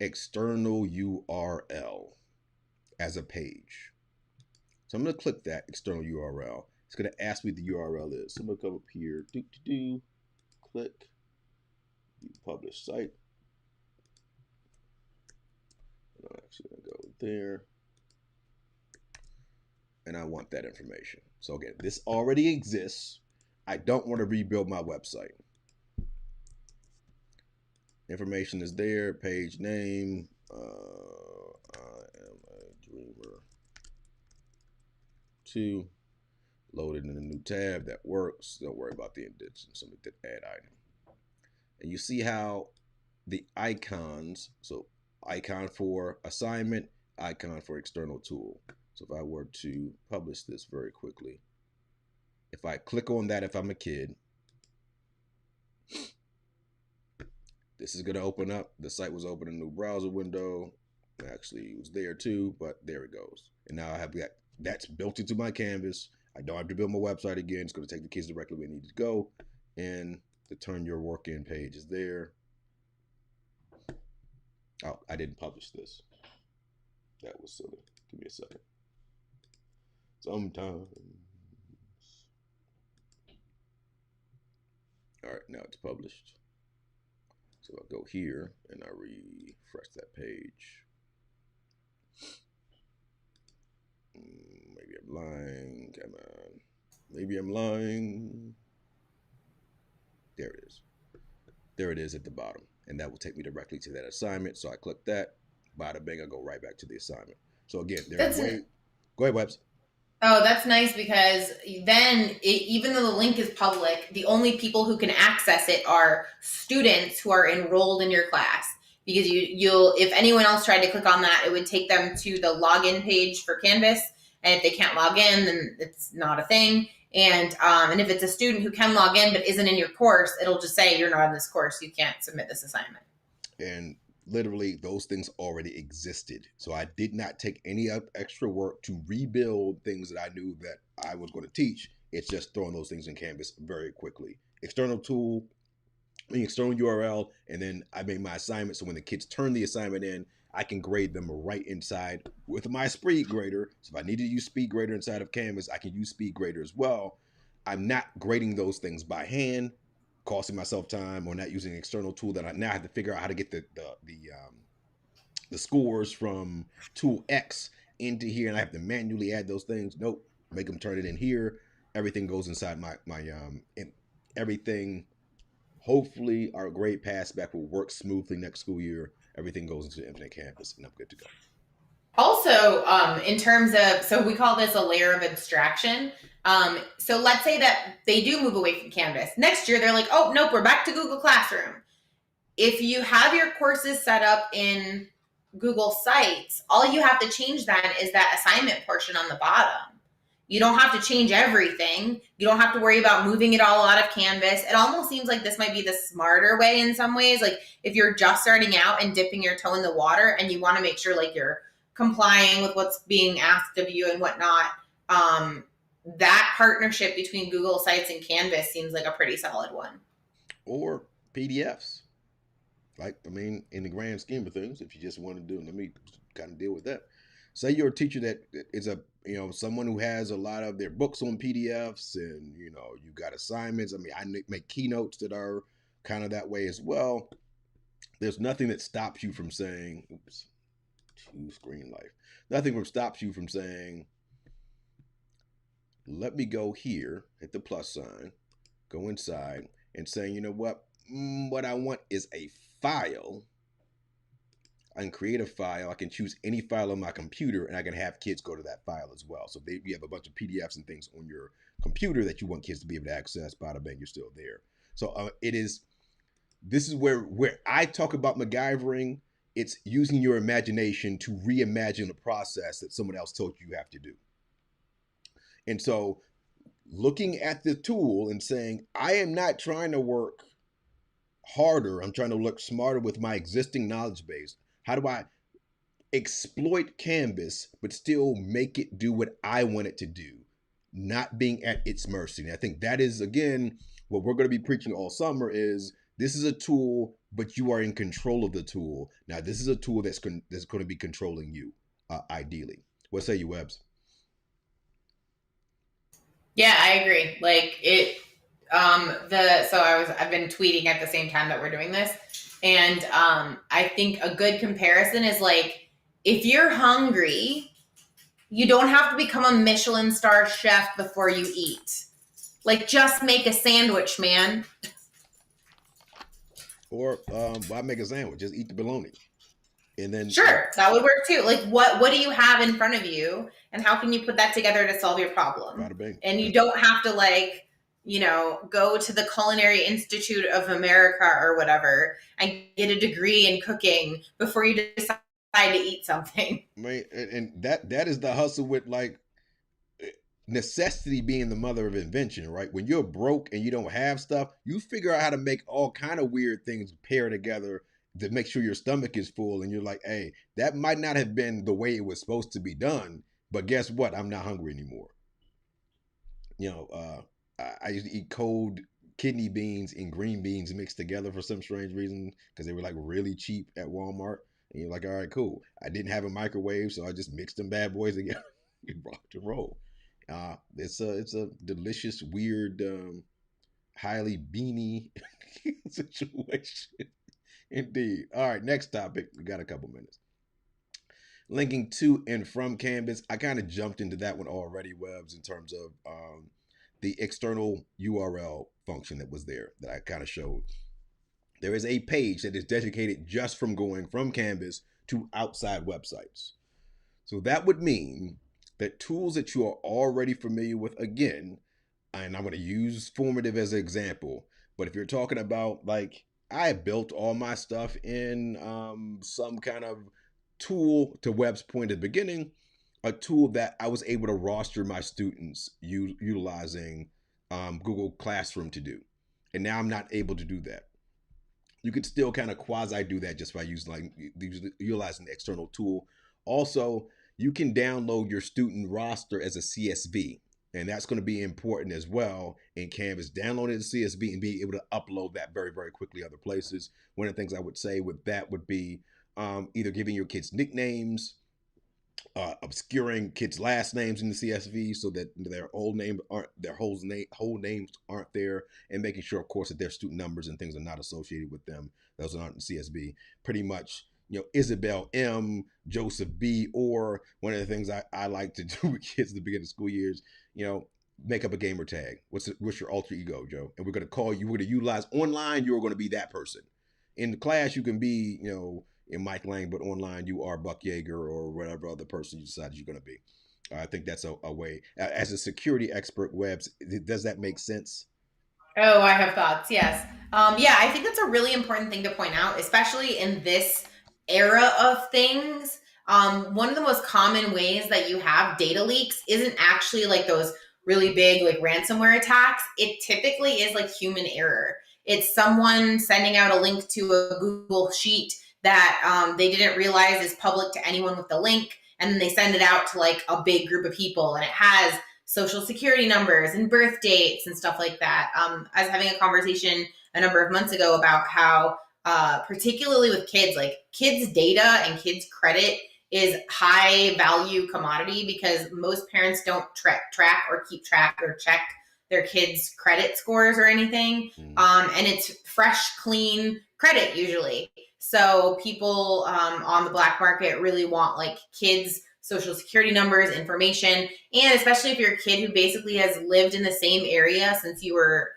external URL as a page. So I'm going to click that external URL. It's going to ask me what the URL is. So I'm going to come up here, click the publish site. I'm actually going to go there. And I want that information. So again, this already exists. I don't want to rebuild my website. Information is there, page name. I am a dreamer 2. Loaded in a new tab that works. Don't worry about the indents. So we did add item. And you see how the icons, so icon for assignment, icon for external tool. So if I were to publish this very quickly, if I click on that, if I'm a kid, this is going to open up. The site was open in a new browser window. Actually, it was there too, but there it goes. And now I have that. That's built into my canvas. I don't have to build my website again. It's going to take the kids directly where they need to go. And the turn your work in page is there. Oh, I didn't publish this. That was silly. Give me a second. Sometimes. All right, now it's published. So I'll go here and I refresh that page. Maybe I'm lying. Come on. Maybe I'm lying. There it is. There it is at the bottom. And that will take me directly to that assignment. So I click that. Bada bang, I go right back to the assignment. So again, there's way. Go ahead, Webs. Oh, that's nice because then even though the link is public, the only people who can access it are students who are enrolled in your class. Because you'll if anyone else tried to click on that, it would take them to the login page for Canvas. And if they can't log in, then it's not a thing. And if it's a student who can log in but isn't in your course, it'll just say you're not in this course. You can't submit this assignment. And literally those things already existed. So I did not take any extra work to rebuild things that I knew that I was going to teach. It's just throwing those things in Canvas very quickly. External tool, external URL, and then I made my assignment. So when the kids turn the assignment in, I can grade them right inside with my Speed Grader. So if I need to use Speed Grader inside of Canvas, I can use Speed Grader as well. I'm not grading those things by hand, costing myself time, or not using an external tool that I now have to figure out how to get the scores from tool X into here, and I have to manually add those things. Nope, make them turn it in here. Everything goes inside my everything. Hopefully, our grade pass back will work smoothly next school year. Everything goes into the Infinite Campus, and I'm good to go. Also, in terms of, so we call this a layer of abstraction. So let's say that they do move away from Canvas. Next year, they're like, oh, nope, we're back to Google Classroom. If you have your courses set up in Google Sites, all you have to change then is that assignment portion on the bottom. You don't have to change everything. You don't have to worry about moving it all out of Canvas. It almost seems like this might be the smarter way in some ways. Like if you're just starting out and dipping your toe in the water and you want to make sure like you're complying with what's being asked of you and whatnot, that partnership between Google Sites and Canvas seems like a pretty solid one. Or PDFs. Like, I mean, in the grand scheme of things, if you just want to do, let me kind of deal with that. Say you're a teacher that is someone who has a lot of their books on PDFs, and you got assignments. I mean, I make keynotes that are kind of that way as well. There's nothing that stops you from saying, oops, 2-screen life. Nothing stops you from saying, let me go here, hit the plus sign, go inside, and saying, you know what? What I want is a file. I can create a file. I can choose any file on my computer, and I can have kids go to that file as well. So you have a bunch of PDFs and things on your computer that you want kids to be able to access. Bada bang, you're still there. So this is where I talk about MacGyvering. It's using your imagination to reimagine a process that someone else told you have to do. And so looking at the tool and saying, I am not trying to work harder. I'm trying to look smarter with my existing knowledge base. How do I exploit Canvas, but still make it do what I want it to do, not being at its mercy? And I think that is, again, what we're going to be preaching all summer is this is a tool, but you are in control of the tool. Now, this is a tool that's going to be controlling you, ideally. What say you, Webbs? Yeah, I agree. Like it, I've been tweeting at the same time that we're doing this. And I think a good comparison is like, if you're hungry, you don't have to become a Michelin star chef before you eat. Like, just make a sandwich, man. Or why make a sandwich? Just eat the bologna. And then Sure, that would work too. Like, what do you have in front of you, and how can you put that together to solve your problem? bada bing. And you don't have to like, go to the Culinary Institute of America or whatever and get a degree in cooking before you decide to eat something. Man, and that is the hustle with like necessity being the mother of invention, right? When you're broke and you don't have stuff, you figure out how to make all kind of weird things pair together to make sure your stomach is full. And you're like, hey, that might not have been the way it was supposed to be done, but guess what? I'm not hungry anymore. I used to eat cold kidney beans and green beans mixed together for some strange reason because they were like really cheap at Walmart. And you're like, all right, cool. I didn't have a microwave, so I just mixed them bad boys together and rocked and roll. It's a delicious, weird, highly beanie situation. Indeed. All right, next topic. We got a couple minutes. Linking to and from Canvas. I kind of jumped into that one already, Webbs, in terms of the external URL function that was there that I kind of showed. There is a page that is dedicated just from going from Canvas to outside websites. So that would mean that tools that you are already familiar with, again, and I'm going to use Formative as an example, but if you're talking about like, I built all my stuff in some kind of tool, to Webb's point at the beginning, a tool that I was able to roster my students utilizing Google Classroom to do. And now I'm not able to do that. You could still kind of quasi do that just by utilizing the external tool. Also, you can download your student roster as a CSV, and that's going to be important as well in Canvas. Download it as a CSV and be able to upload that very, very quickly other places. One of the things I would say with that would be either giving your kids nicknames, obscuring kids' last names in the CSV so that their whole names aren't there, and making sure, of course, that their student numbers and things are not associated with them. Those aren't in CSV. Pretty much, Isabel M, Joseph B, or one of the things I like to do with kids at the beginning of school years, make up a gamer tag. What's your alter ego, Joe? And we're going to call you, we're going to utilize online, you're going to be that person. In the class, you can be, in Mike Lang, but online you are Buck Yeager or whatever other person you decide you're going to be. I think that's a way. As a security expert, Webbs, does that make sense? Oh, I have thoughts. Yes. Yeah, I think that's a really important thing to point out, especially in this era of things. One of the most common ways that you have data leaks isn't actually like those really big like ransomware attacks. It typically is like human error. It's someone sending out a link to a Google Sheet that they didn't realize is public to anyone with the link, and then they send it out to like a big group of people, and it has social security numbers and birth dates and stuff like that. I was having a conversation a number of months ago about how particularly with kids, like kids' data and kids' credit is high value commodity because most parents don't track or keep track or check their kids' credit scores or anything. And it's fresh, clean credit usually. So people on the black market really want like kids' social security numbers, information, and especially if you're a kid who basically has lived in the same area since you were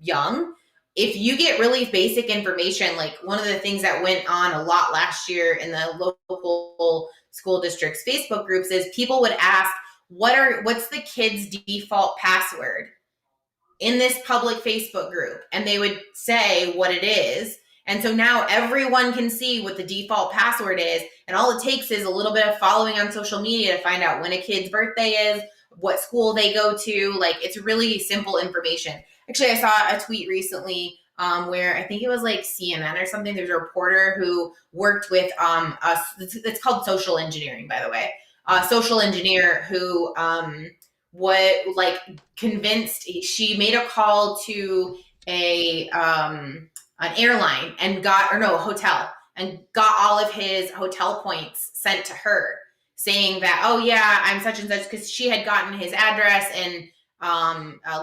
young, if you get really basic information, like one of the things that went on a lot last year in the local school district's Facebook groups is people would ask, what's the kid's default password in this public Facebook group? And they would say what it is. And so now everyone can see what the default password is. And all it takes is a little bit of following on social media to find out when a kid's birthday is, what school they go to. Like, it's really simple information. Actually, I saw a tweet recently where I think it was like CNN or something. There's a reporter who worked with us. It's called social engineering, by the way. Social engineer who what like convinced she made a call to a an airline and got or no a hotel and got all of his hotel points sent to her saying that, oh yeah, I'm such and such, because she had gotten his address and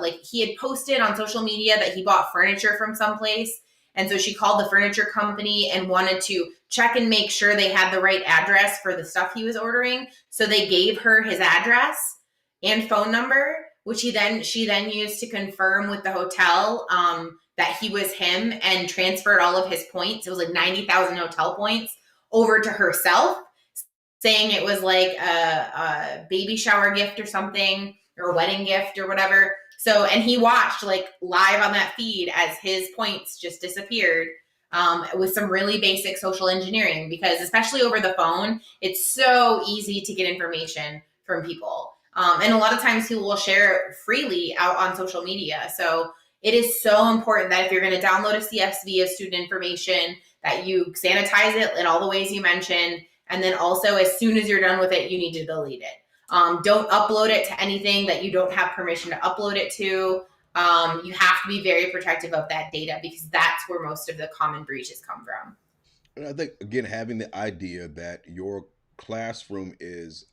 like he had posted on social media that he bought furniture from someplace. And so she called the furniture company and wanted to check and make sure they had the right address for the stuff he was ordering. So they gave her his address and phone number, which she then used to confirm with the hotel that he was him and transferred all of his points. It was like 90,000 hotel points over to herself, saying it was like a baby shower gift or something, or a wedding gift or whatever. So, and he watched like live on that feed as his points just disappeared, with some really basic social engineering, because especially over the phone, it's so easy to get information from people. And a lot of times people will share it freely out on social media. So it is so important that if you're going to download a CSV of student information, that you sanitize it in all the ways you mentioned. And then also, as soon as you're done with it, you need to delete it. Don't upload it to anything that you don't have permission to upload it to. You have to be very protective of that data, because that's where most of the common breaches come from. And I think again, having the idea that your classroom is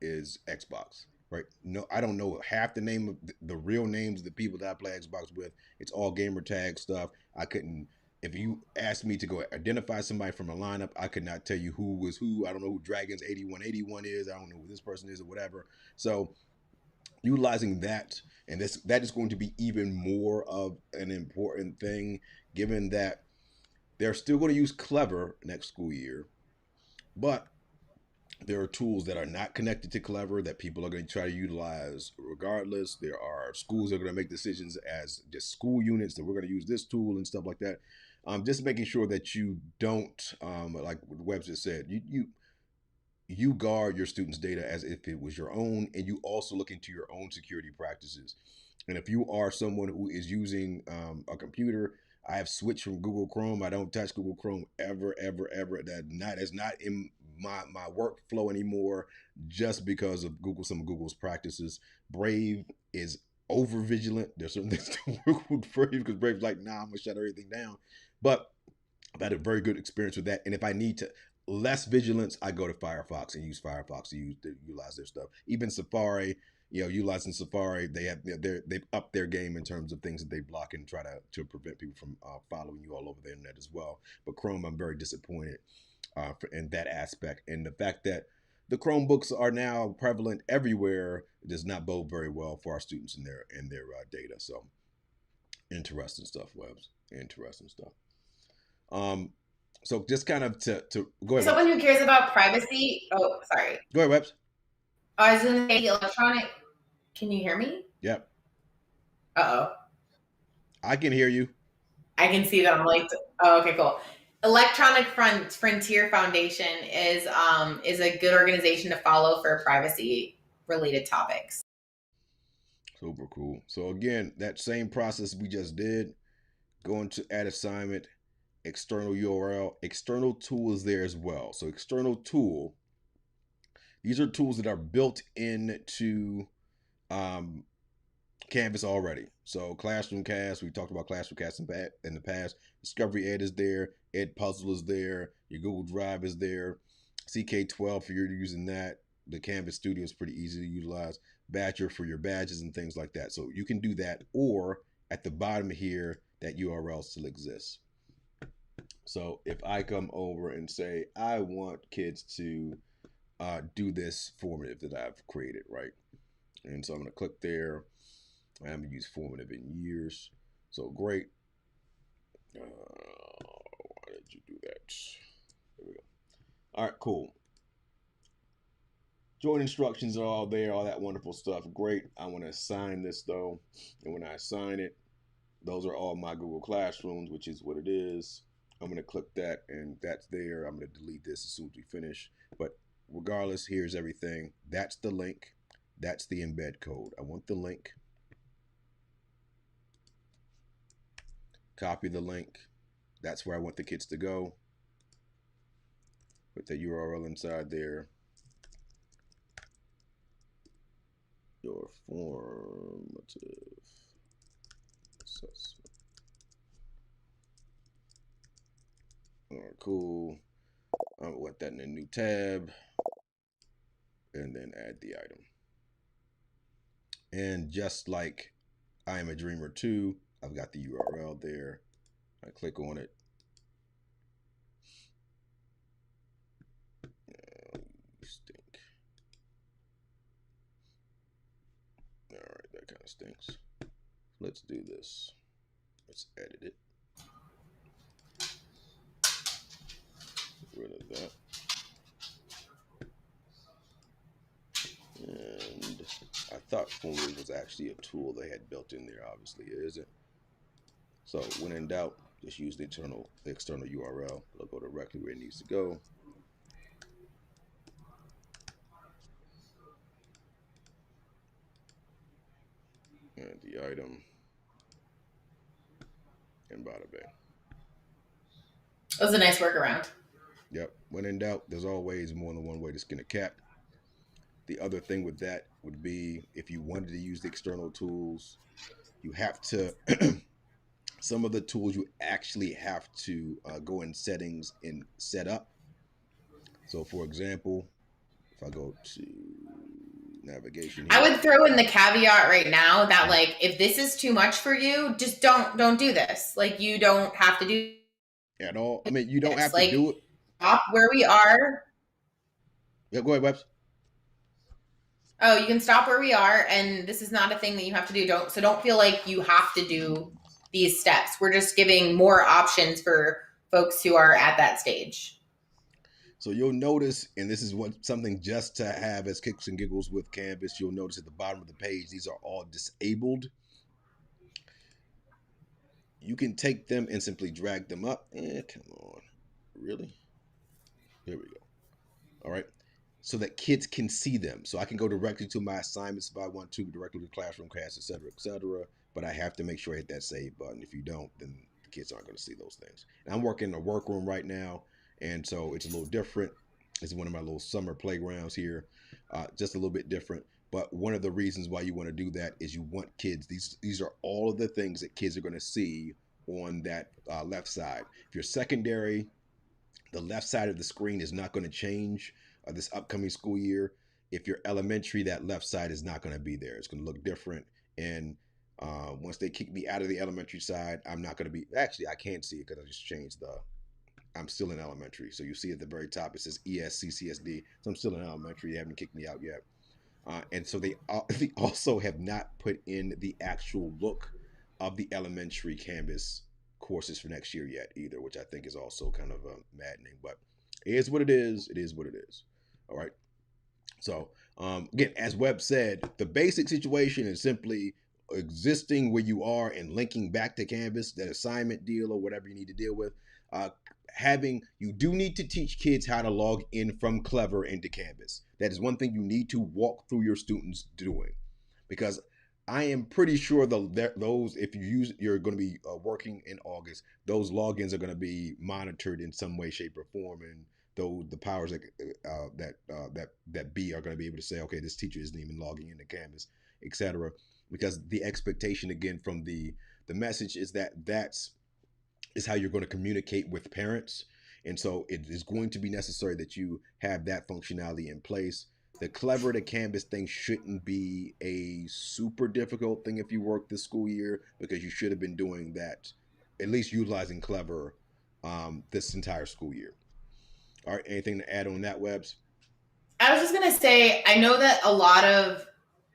Xbox, right? No, I don't know half the name of the real names of the people that I play Xbox with. It's all gamer tag stuff. I couldn't. If you asked me to go identify somebody from a lineup, I could not tell you who was who. I don't know who Dragons 8181 is. I don't know who this person is or whatever. So utilizing that, and that is going to be even more of an important thing, given that they're still going to use Clever next school year, but there are tools that are not connected to Clever that people are going to try to utilize regardless. There are schools that are going to make decisions as just school units that we're going to use this tool and stuff like that. Just making sure that you don't, like Webster said, you guard your students' data as if it was your own, and you also look into your own security practices. And if you are someone who is using a computer, I have switched from Google Chrome. I don't touch Google Chrome ever, ever, ever. That's not in my workflow anymore, just because of some of Google's practices. Brave is over vigilant. There's certain things to work with Brave, because Brave's like, nah, I'm gonna shut everything down. But I've had a very good experience with that. And if I need to less vigilance, I go to Firefox and use Firefox to utilize their stuff. Even Safari, utilizing Safari, they've upped their game in terms of things that they block and try to prevent people from following you all over the internet as well. But Chrome, I'm very disappointed in that aspect, and the fact that the Chromebooks are now prevalent everywhere does not bode very well for our students and their data. So interesting stuff, Webs. Interesting stuff. So just kind of to go ahead. Someone who cares about privacy. Oh, sorry. Go ahead, Webs. I was going to say electronic. Can you hear me? Yep. Uh-oh. I can hear you. I can see that I'm like, oh, okay, cool. Electronic Frontier Foundation is a good organization to follow for privacy related topics. Super cool. So again, that same process we just did, going to add assignment, external URL, external tool is there as well. So external tool, these are tools that are built into Canvas already. So Classroom Cast, we talked about Classroom Cast in the past. Discovery Ed is there. Ed Puzzle is there. Your Google Drive is there. CK12 for you're using that. The Canvas Studio is pretty easy to utilize. Badger for your badges and things like that. So you can do that, or at the bottom here, that URL still exists. So if I come over and say, I want kids to do this formative that I've created, right? And so I'm going to click there. I haven't used formative in years. So great. Why did you do that? There we go. All right, cool. Join instructions are all there, all that wonderful stuff. Great. I want to assign this though. And when I assign it, those are all my Google Classrooms, which is what it is. I'm going to click that and that's there. I'm going to delete this as soon as we finish. But regardless, here's everything. That's the link. That's the embed code. I want the link. copy the link. That's where I want the kids to go. Put the URL inside there. Your formative assessment. All right, cool. I want that in a new tab. And then add the item. And just like I Am a Dreamer 2, I've got the URL there. I click on it. You stink. All right, that kind of stinks. Let's do this. Let's edit it. Get rid of that. And I thought Formula was actually a tool they had built in there. Obviously, it isn't. So when in doubt, just use the external URL. It'll go directly where it needs to go. And the item. And bada bang. That was a nice workaround. Yep. When in doubt, there's always more than one way to skin a cat. The other thing with that would be if you wanted to use the external tools, you have to, some of the tools you actually have to go in settings and set up. So for example, if I go to navigation here, I would throw in the caveat right now that like, if this is too much for you, just don't do this. Like you don't have to do at all. I mean, you don't have to do it. Stop where we are. Yeah, go ahead, Webs. Oh, you can stop where we are, and this is not a thing that you have to do. Don't feel like you have to do these steps. We're just giving more options for folks who are at that stage. So you'll notice, and this is something just to have as kicks and giggles with Canvas, you'll notice at the bottom of the page, these are all disabled. You can take them and simply drag them up. Come on. Really? There we go. All right. So that kids can see them. So I can go directly to my assignments if I want to, directly to classroom cast, et cetera, but I have to make sure I hit that save button. If you don't, then the kids aren't going to see those things. And I'm working in a workroom right now, and so it's a little different. It's one of my little summer playgrounds here, just a little bit different. But one of the reasons why you want to do that is you want kids, these are all of the things that kids are going to see on that left side. If you're secondary, the left side of the screen is not going to change this upcoming school year. If you're elementary, that left side is not going to be there. It's going to look different. And once they kick me out of the elementary side, I'm not going to be, actually, I can't see it because I just changed I'm still in elementary. So you see at the very top, it says ESCCSD. So I'm still in elementary. They haven't kicked me out yet. And so they also have not put in the actual look of the elementary Canvas courses for next year yet either, which I think is also kind of maddening, but it is what it is. It is what it is. All right. So again, as Webb said, the basic situation is simply existing where you are and linking back to Canvas, that assignment deal or whatever you need to deal with. You do need to teach kids how to log in from Clever into Canvas. That is one thing you need to walk through your students doing, because I am pretty sure those, if you're going to be working in August, those logins are going to be monitored in some way, shape, or form, and the powers that be are going to be able to say, okay, this teacher isn't even logging into Canvas, etc. Because the expectation again from the message is that's how you're going to communicate with parents, and so it is going to be necessary that you have that functionality in place. The Clever to Canvas thing shouldn't be a super difficult thing if you work this school year, because you should have been doing that, at least utilizing Clever this entire school year. All right, anything to add on that, Webbs? I was just going to say, I know that a lot of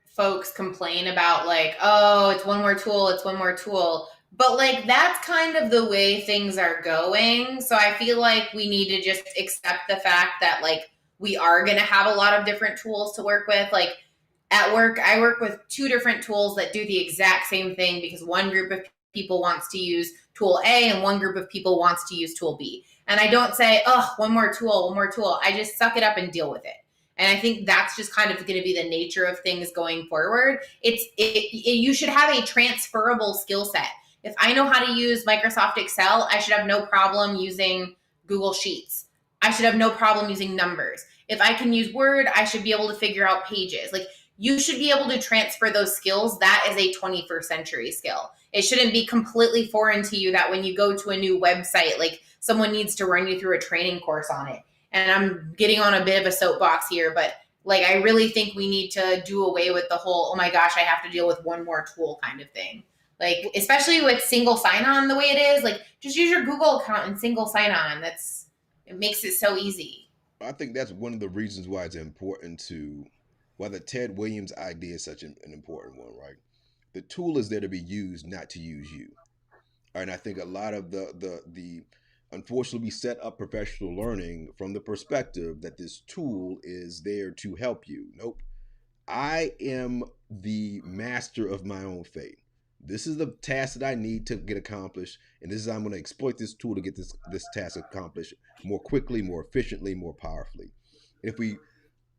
folks complain about like, oh, it's one more tool. But like, that's kind of the way things are going. So I feel like we need to just accept the fact that like, we are going to have a lot of different tools to work with. Like at work, I work with 2 different tools that do the exact same thing, because one group of people wants to use tool A and one group of people wants to use tool B. And I don't say, oh, one more tool. I just suck it up and deal with it. And I think that's just kind of going to be the nature of things going forward. You should have a transferable skill set. If I know how to use Microsoft Excel, I should have no problem using Google Sheets. I should have no problem using numbers. If I can use Word, I should be able to figure out pages. Like, you should be able to transfer those skills. That is a 21st century skill. It shouldn't be completely foreign to you that when you go to a new website, like, someone needs to run you through a training course on it. And I'm getting on a bit of a soapbox here, but like, I really think we need to do away with the whole, oh my gosh, I have to deal with one more tool kind of thing. Like, especially with single sign-on the way it is, like, just use your Google account and single sign-on. It makes it so easy. I think that's one of the reasons why it's important to, why the Ted Williams idea is such an important one, right? The tool is there to be used, not to use you. And I think a lot of the unfortunately we set up professional learning from the perspective that this tool is there to help you. Nope. I am the master of my own fate. This is the task that I need to get accomplished, and this is I'm going to exploit this tool to get this task accomplished more quickly, more efficiently, more powerfully. And if we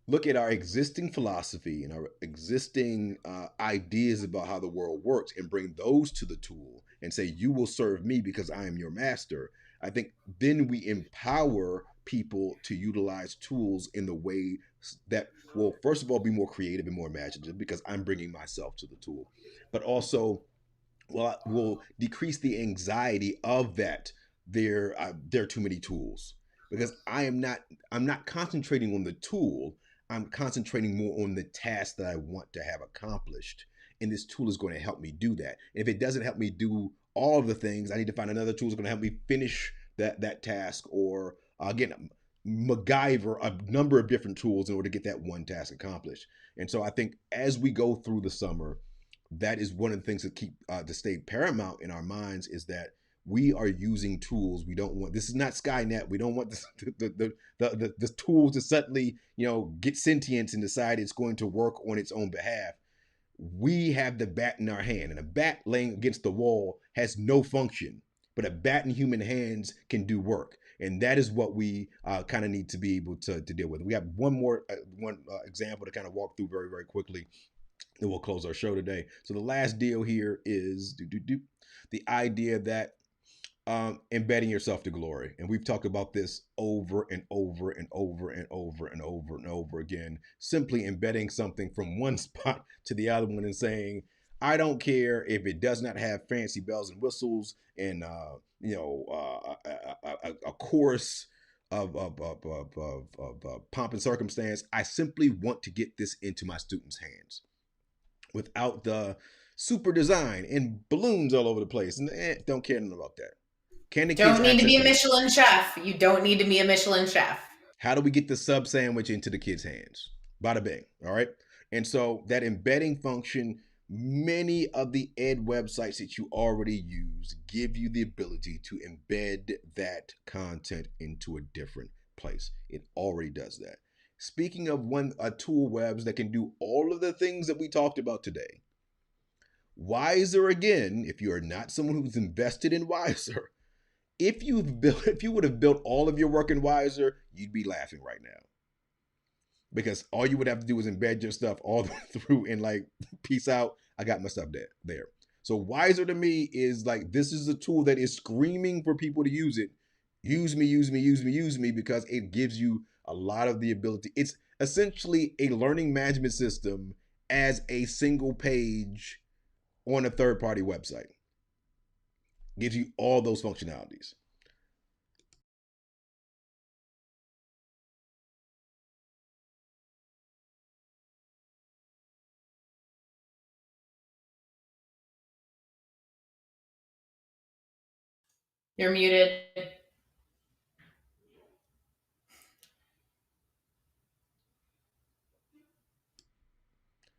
look at our existing philosophy and our existing ideas about how the world works and bring those to the tool and say, you will serve me because I am your master, I think then we empower people to utilize tools in the way that will, first of all, be more creative and more imaginative because I'm bringing myself to the tool, but also will decrease the anxiety of that there are too many tools because I'm not concentrating on the tool. I'm concentrating more on the task that I want to have accomplished. And this tool is going to help me do that. And if it doesn't help me do all of the things, I need to find another tool that's going to help me finish that task or again, MacGyver a number of different tools in order to get that one task accomplished. And so I think as we go through the summer, that is one of the things that keep to stay paramount in our minds is that we are using tools. We don't want, this is not Skynet. We don't want this, the tools to suddenly, get sentience and decide it's going to work on its own behalf. We have the bat in our hand, and a bat laying against the wall has no function, but a bat in human hands can do work. And that is what we kind of need to be able to deal with. We have one more example to kind of walk through very, very quickly. Then we'll close our show today. So the last deal here is the idea that embedding yourself to glory. And we've talked about this over and over and over and over and over and over again. Simply embedding something from one spot to the other one and saying, I don't care if it does not have fancy bells and whistles and a chorus of pomp and circumstance. I simply want to get this into my students' hands without the super design and balloons all over the place. And don't care nothing about that. Can the don't need to be a Michelin chef. You don't need to be a Michelin chef. How do we get the sub sandwich into the kids' hands? Bada bing. All right. And so that embedding function, many of the ed websites that you already use give you the ability to embed that content into a different place. It already does that. Speaking of tool webs that can do all of the things that we talked about today, Wiser, again, if you are not someone who's invested in Wiser, if you would have built all of your work in Wiser, you'd be laughing right now. Because all you would have to do is embed your stuff all the way through and like, peace out, I got my stuff there. So Wiser to me is like, this is a tool that is screaming for people to use it. Use me, use me, use me, use me, because it gives you a lot of the ability. It's essentially a learning management system as a single page on a third-party website. Gives you all those functionalities. You're muted.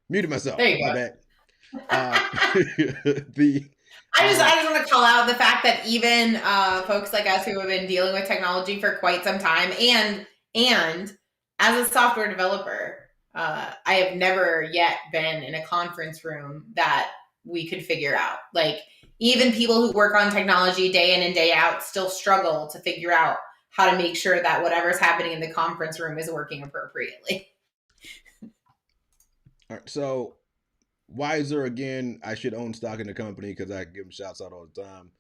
Muted myself. There you My go. bad. I just want to call out the fact that even folks like us who have been dealing with technology for quite some time, and as a software developer, I have never yet been in a conference room that we could figure out. Like, even people who work on technology day in and day out still struggle to figure out how to make sure that whatever's happening in the conference room is working appropriately. All right, so Wiser, again, I should own stock in the company because I give them shouts out all the time.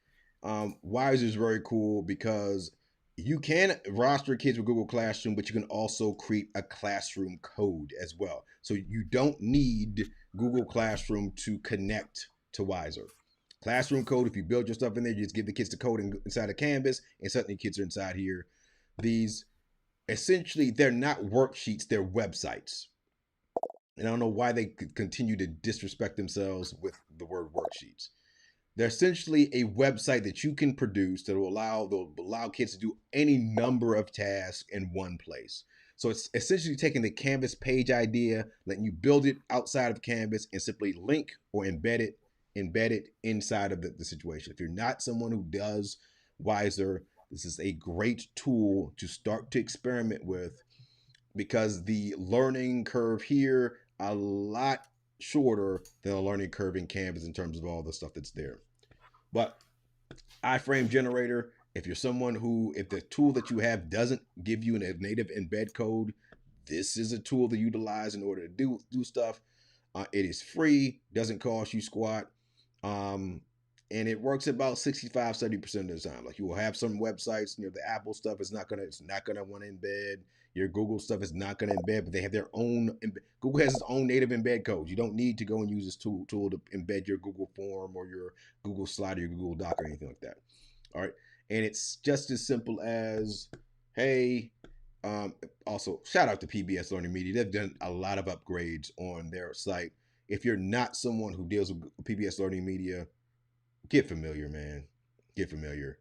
Wiser is very cool because you can roster kids with Google Classroom, but you can also create a classroom code as well. So you don't need Google Classroom to connect to Wiser. Classroom code, if you build your stuff in there, you just give the kids the code inside of Canvas, and suddenly kids are inside here. These, essentially, they're not worksheets, they're websites. And I don't know why they continue to disrespect themselves with the word worksheets. They're essentially a website that you can produce that will allow kids to do any number of tasks in one place. So it's essentially taking the Canvas page idea, letting you build it outside of Canvas, and simply link or embed it inside of the situation. If you're not someone who does Wiser, this is a great tool to start to experiment with, because the learning curve here a lot shorter than a learning curve in Canvas in terms of all the stuff that's there. But iframe generator, if you're someone who, if the tool that you have doesn't give you a native embed code, this is a tool to utilize in order to do stuff. It is free, doesn't cost you squat, and it works about 65-70% of the time. Like, you will have some websites, the Apple stuff is not gonna want to embed. Your Google stuff is not going to embed, but they have their own. Google has its own native embed code. You don't need to go and use this tool to embed your Google form or your Google slide or your Google Doc or anything like that. All right, and it's just as simple as, hey. Also, shout out to PBS Learning Media. They've done a lot of upgrades on their site. If you're not someone who deals with PBS Learning Media, get familiar, man. Get familiar.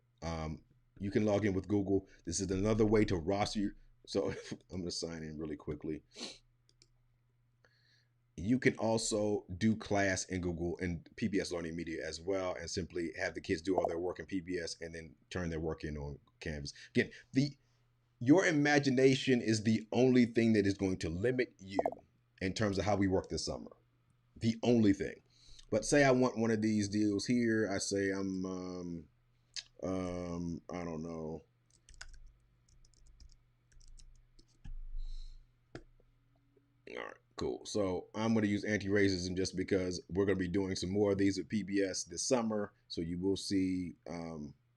You can log in with Google. This is another way to roster. So I'm going to sign in really quickly. You can also do class in Google and PBS Learning Media as well, and simply have the kids do all their work in PBS and then turn their work in on Canvas. Again, your imagination is the only thing that is going to limit you in terms of how we work this summer. The only thing. But say I want one of these deals here. I say I'm, I don't know. All right, cool. So I'm going to use anti-racism just because we're going to be doing some more of these with PBS this summer. So you will see,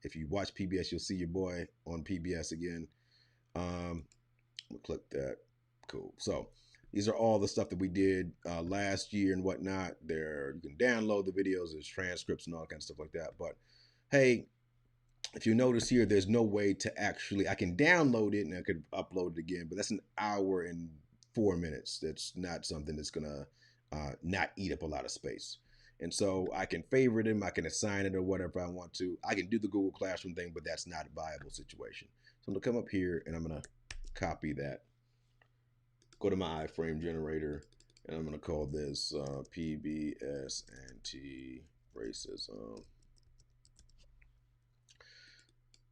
if you watch PBS, you'll see your boy on PBS again. We'll click that. Cool. So these are all the stuff that we did last year and whatnot. There, you can download the videos, there's transcripts and all kind of stuff like that. But hey, if you notice here, there's no way to actually, I can download it and I could upload it again, but that's an hour and 4 minutes. That's not something that's gonna not eat up a lot of space. And so I can favorite them, I can assign it or whatever I want to. I can do the Google Classroom thing, but that's not a viable situation. So I'm gonna come up here and I'm gonna copy that. Go to my iframe generator, and I'm gonna call this PBS anti-racism.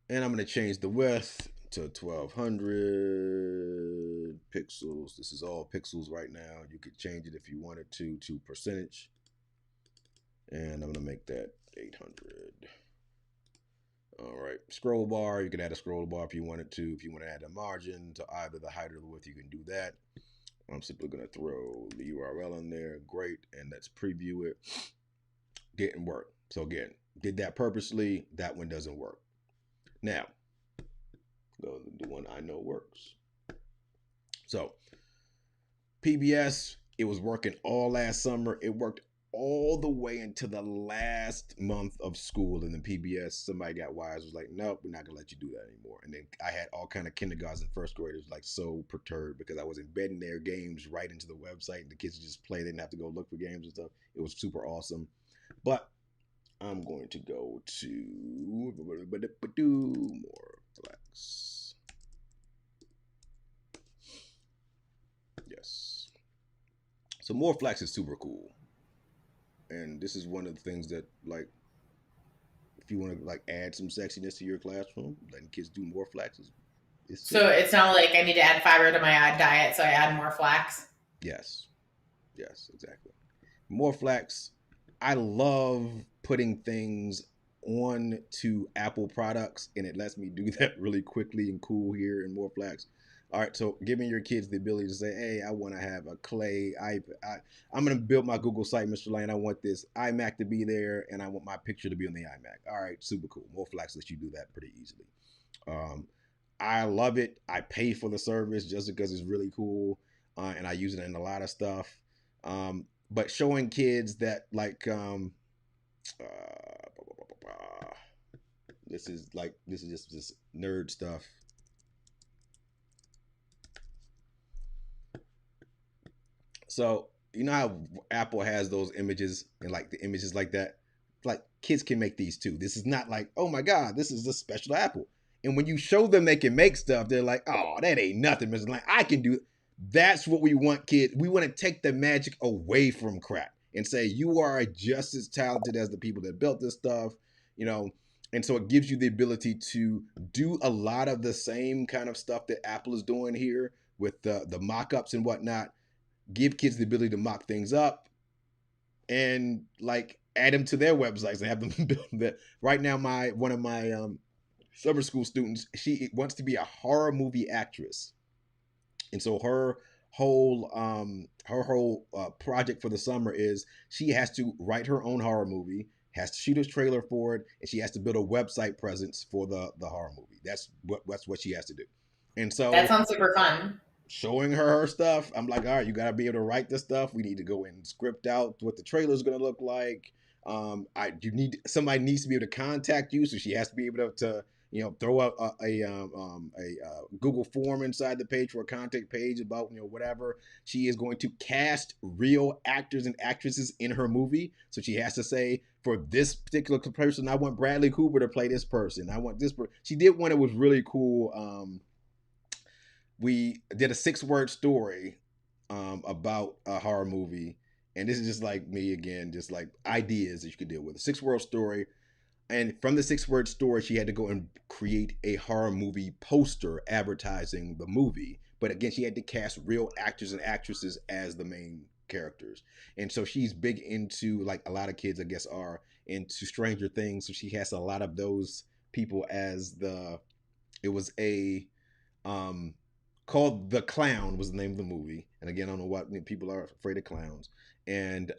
And I'm gonna change the width to 1200 pixels. This is all pixels right now. You could change it if you wanted to percentage. And I'm gonna make that 800. All right, scroll bar, you can add a scroll bar if you wanted to. If you want to add a margin to either the height or the width, you can do that. I'm simply gonna throw the URL in there. Great, and let's preview it. Didn't work. So again, did that purposely. That one doesn't work. Now, the one I know works. So PBS, it was working all last summer. It worked all the way into the last month of school. And then PBS, somebody got wise, was like, nope, we're not gonna let you do that anymore. And then I had all kind of kindergartens and first graders like so perturbed because I was embedding their games right into the website and the kids just play. They didn't have to go look for games and stuff. It was super awesome. But I'm going to go to more flex. Yes. So more flex is super cool. And this is one of the things that, like, if you want to like add some sexiness to your classroom, letting kids do more flex is so it's not like I need to add fiber to my diet, so I add more flax. Yes, exactly. More flax. I love putting things on to Apple products, and it lets me do that really quickly and cool here in more flax. All right, so giving your kids the ability to say, "Hey, I want to have a Clay. I'm going to build my Google site, Mr. Lane. I want this iMac to be there, and I want my picture to be on the iMac." All right, super cool. Morphlax lets you do that pretty easily. Um, I love it. I pay for the service just because it's really cool, and I use it in a lot of stuff. But showing kids that this is just this nerd stuff. So you know how Apple has those images and like the images like that. Like kids can make these too. This is not like, oh my god, this is a special Apple. And when you show them they can make stuff, they're like, oh, that ain't nothing, Mr. Like I can do it. That's what we want, kids. We want to take the magic away from crap and say you are just as talented as the people that built this stuff, you know. And so it gives you the ability to do a lot of the same kind of stuff that Apple is doing here with the mock-ups and whatnot. Give kids the ability to mock things up and like add them to their websites and have them build that. Right now, my one of my summer school students, she wants to be a horror movie actress, and so her whole project for the summer is she has to write her own horror movie, has to shoot a trailer for it, and she has to build a website presence for the horror movie. That's what she has to do. And That so sounds super fun. showing her stuff, I'm like, all right, you got to be able to write this stuff. We need to go and script out what the trailer is going to look like. You need somebody needs to be able to contact you, so she has to be able to throw out a Google form inside the page for a contact page about whatever. She is going to cast real actors and actresses in her movie, so she has to say, for this particular person, I want Bradley Cooper to play this person. I want this person. She did one that was really cool. We did a 6-word story about a horror movie, and this is just like me again, just like ideas that you could deal with. A 6-word story, and from the 6-word story, she had to go and create a horror movie poster advertising the movie. But again, she had to cast real actors and actresses as the main characters, and so she's big into, like a lot of kids, I guess, are into Stranger Things. So she has a lot of those people as the. It was a um called The Clown was the name of the movie. And again, I don't know what people are afraid of clowns. And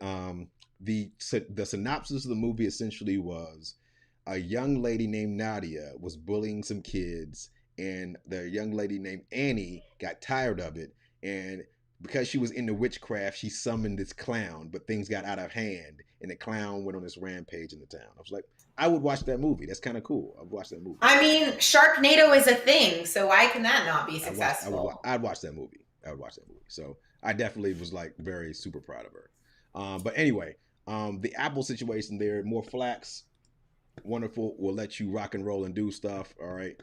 the synopsis of the movie essentially was a young lady named Nadia was bullying some kids, and the young lady named Annie got tired of it, and because she was into witchcraft, she summoned this clown, but things got out of hand, and the clown went on this rampage in the town. I was like, I would watch that movie. That's kind of cool. I'd watch that movie. I mean, Sharknado is a thing, so why can that not be successful? I'd watch that movie. I would watch that movie. So I definitely was like very super proud of her. But anyway, the Apple situation there, Morphlax, wonderful. Will let you rock and roll and do stuff. All right.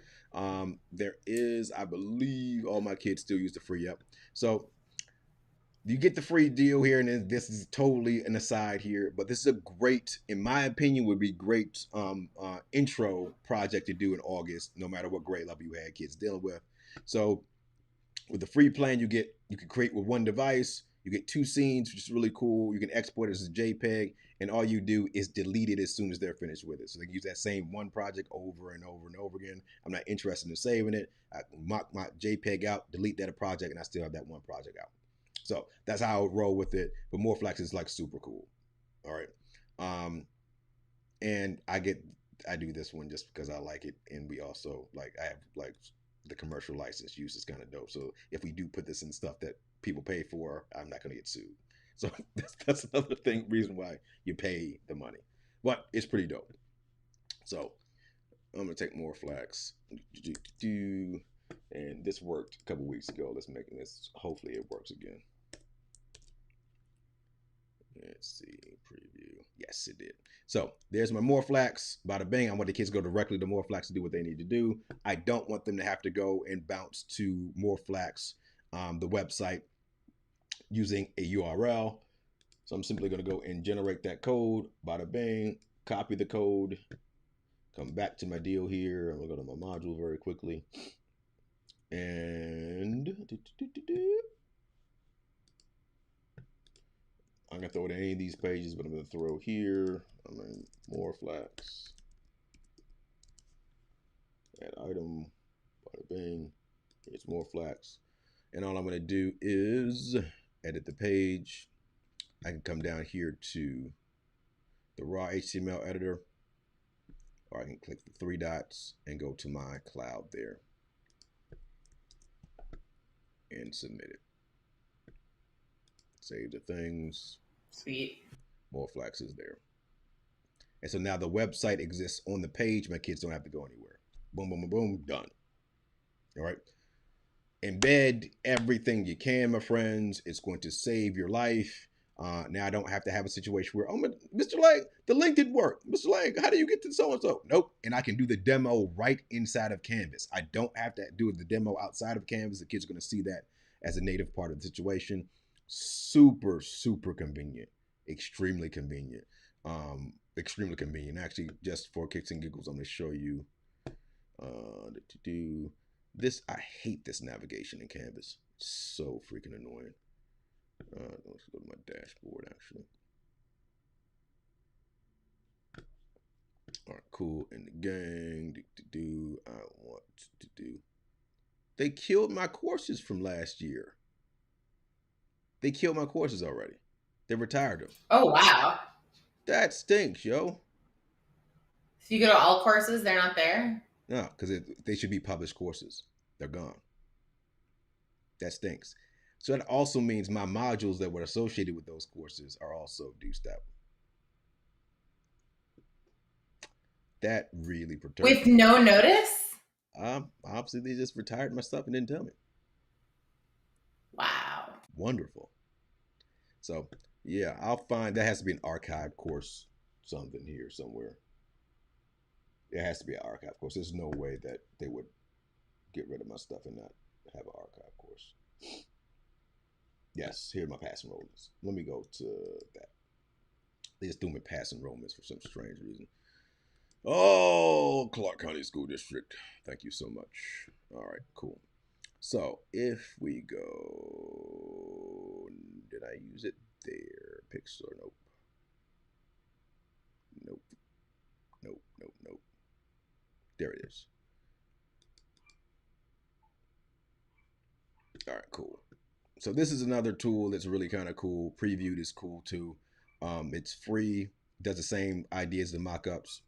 There is, I believe, all my kids still use the free app. So you get the free deal here, and then this is totally an aside here, but this is a great, in my opinion, would be great intro project to do in August, no matter what grade level you had kids dealing with. So with the free plan, you can create with one device. You get 2 scenes, which is really cool. You can export it as a JPEG, and all you do is delete it as soon as they're finished with it. So they can use that same one project over and over and over again. I'm not interested in saving it. I mock my JPEG out, delete that project, and I still have that one project out. So that's how I would roll with it. But Morphlax is like super cool. All right. And I do this one just because I like it, and we also like I have like the commercial license use is kind of dope. So if we do put this in stuff that people pay for, I'm not going to get sued. So that's another reason why you pay the money. But it's pretty dope. So I'm gonna take Morphlax, and this worked a couple weeks ago. Let's make this. Hopefully it works again. Let's see, preview. Yes, it did. So there's my Morphlax. Bada bing. I want the kids to go directly to Morphlax to do what they need to do. I don't want them to have to go and bounce to Morphlax, the website, using a URL. So I'm simply going to go and generate that code. Bada bing. Copy the code. Come back to my deal here. I'm going to go to my module very quickly. And I'm going to throw it in any of these pages, but I'm going to throw here. I'm in Morphlax. Add item. Bada bing. It's more flags. And all I'm going to do is edit the page. I can come down here to the raw HTML editor, or I can click the three dots and go to my cloud there and submit it. Save the things. Sweet. More flags is there. And so now the website exists on the page. My kids don't have to go anywhere. Boom, boom, boom, boom, done. All right. Embed everything you can, my friends. It's going to save your life. Now I don't have to have a situation where, oh, Mr. Lang, the link didn't work. Mr. Lang, how do you get to so-and-so? Nope. And I can do the demo right inside of Canvas. I don't have to do the demo outside of Canvas. The kids are going to see that as a native part of the situation. Super, super convenient. Extremely convenient. Extremely convenient. Actually, just for kicks and giggles, I'm going to show you to do this. I hate this navigation in Canvas. It's so freaking annoying. Let's go to my dashboard, actually. All right, cool. And the gang, I want to do. They killed my courses from last year. They killed my courses already. They retired them. Oh, wow. That stinks, yo. So you go to all courses, they're not there? No, because they should be published courses. They're gone. That stinks. So that also means my modules that were associated with those courses are also deuced out. That really perturbed me. With no notice? Obviously, they just retired my stuff and didn't tell me. Wow. Wonderful. So, yeah, I'll find that has to be an archive course, something here somewhere. It has to be an archive course. There's no way that they would get rid of my stuff and not have an archive course. Yes, here are my pass enrollments. Let me go to that. They just threw me pass enrollments for some strange reason. Oh, Clark County School District. Thank you so much. All right, cool. So if we go, did I use it there? Pixel, nope. Nope. Nope, nope, nope. There it is. All right, cool. So this is another tool that's really kind of cool. Previewed is cool too. It's free. Does the same idea as the mockups.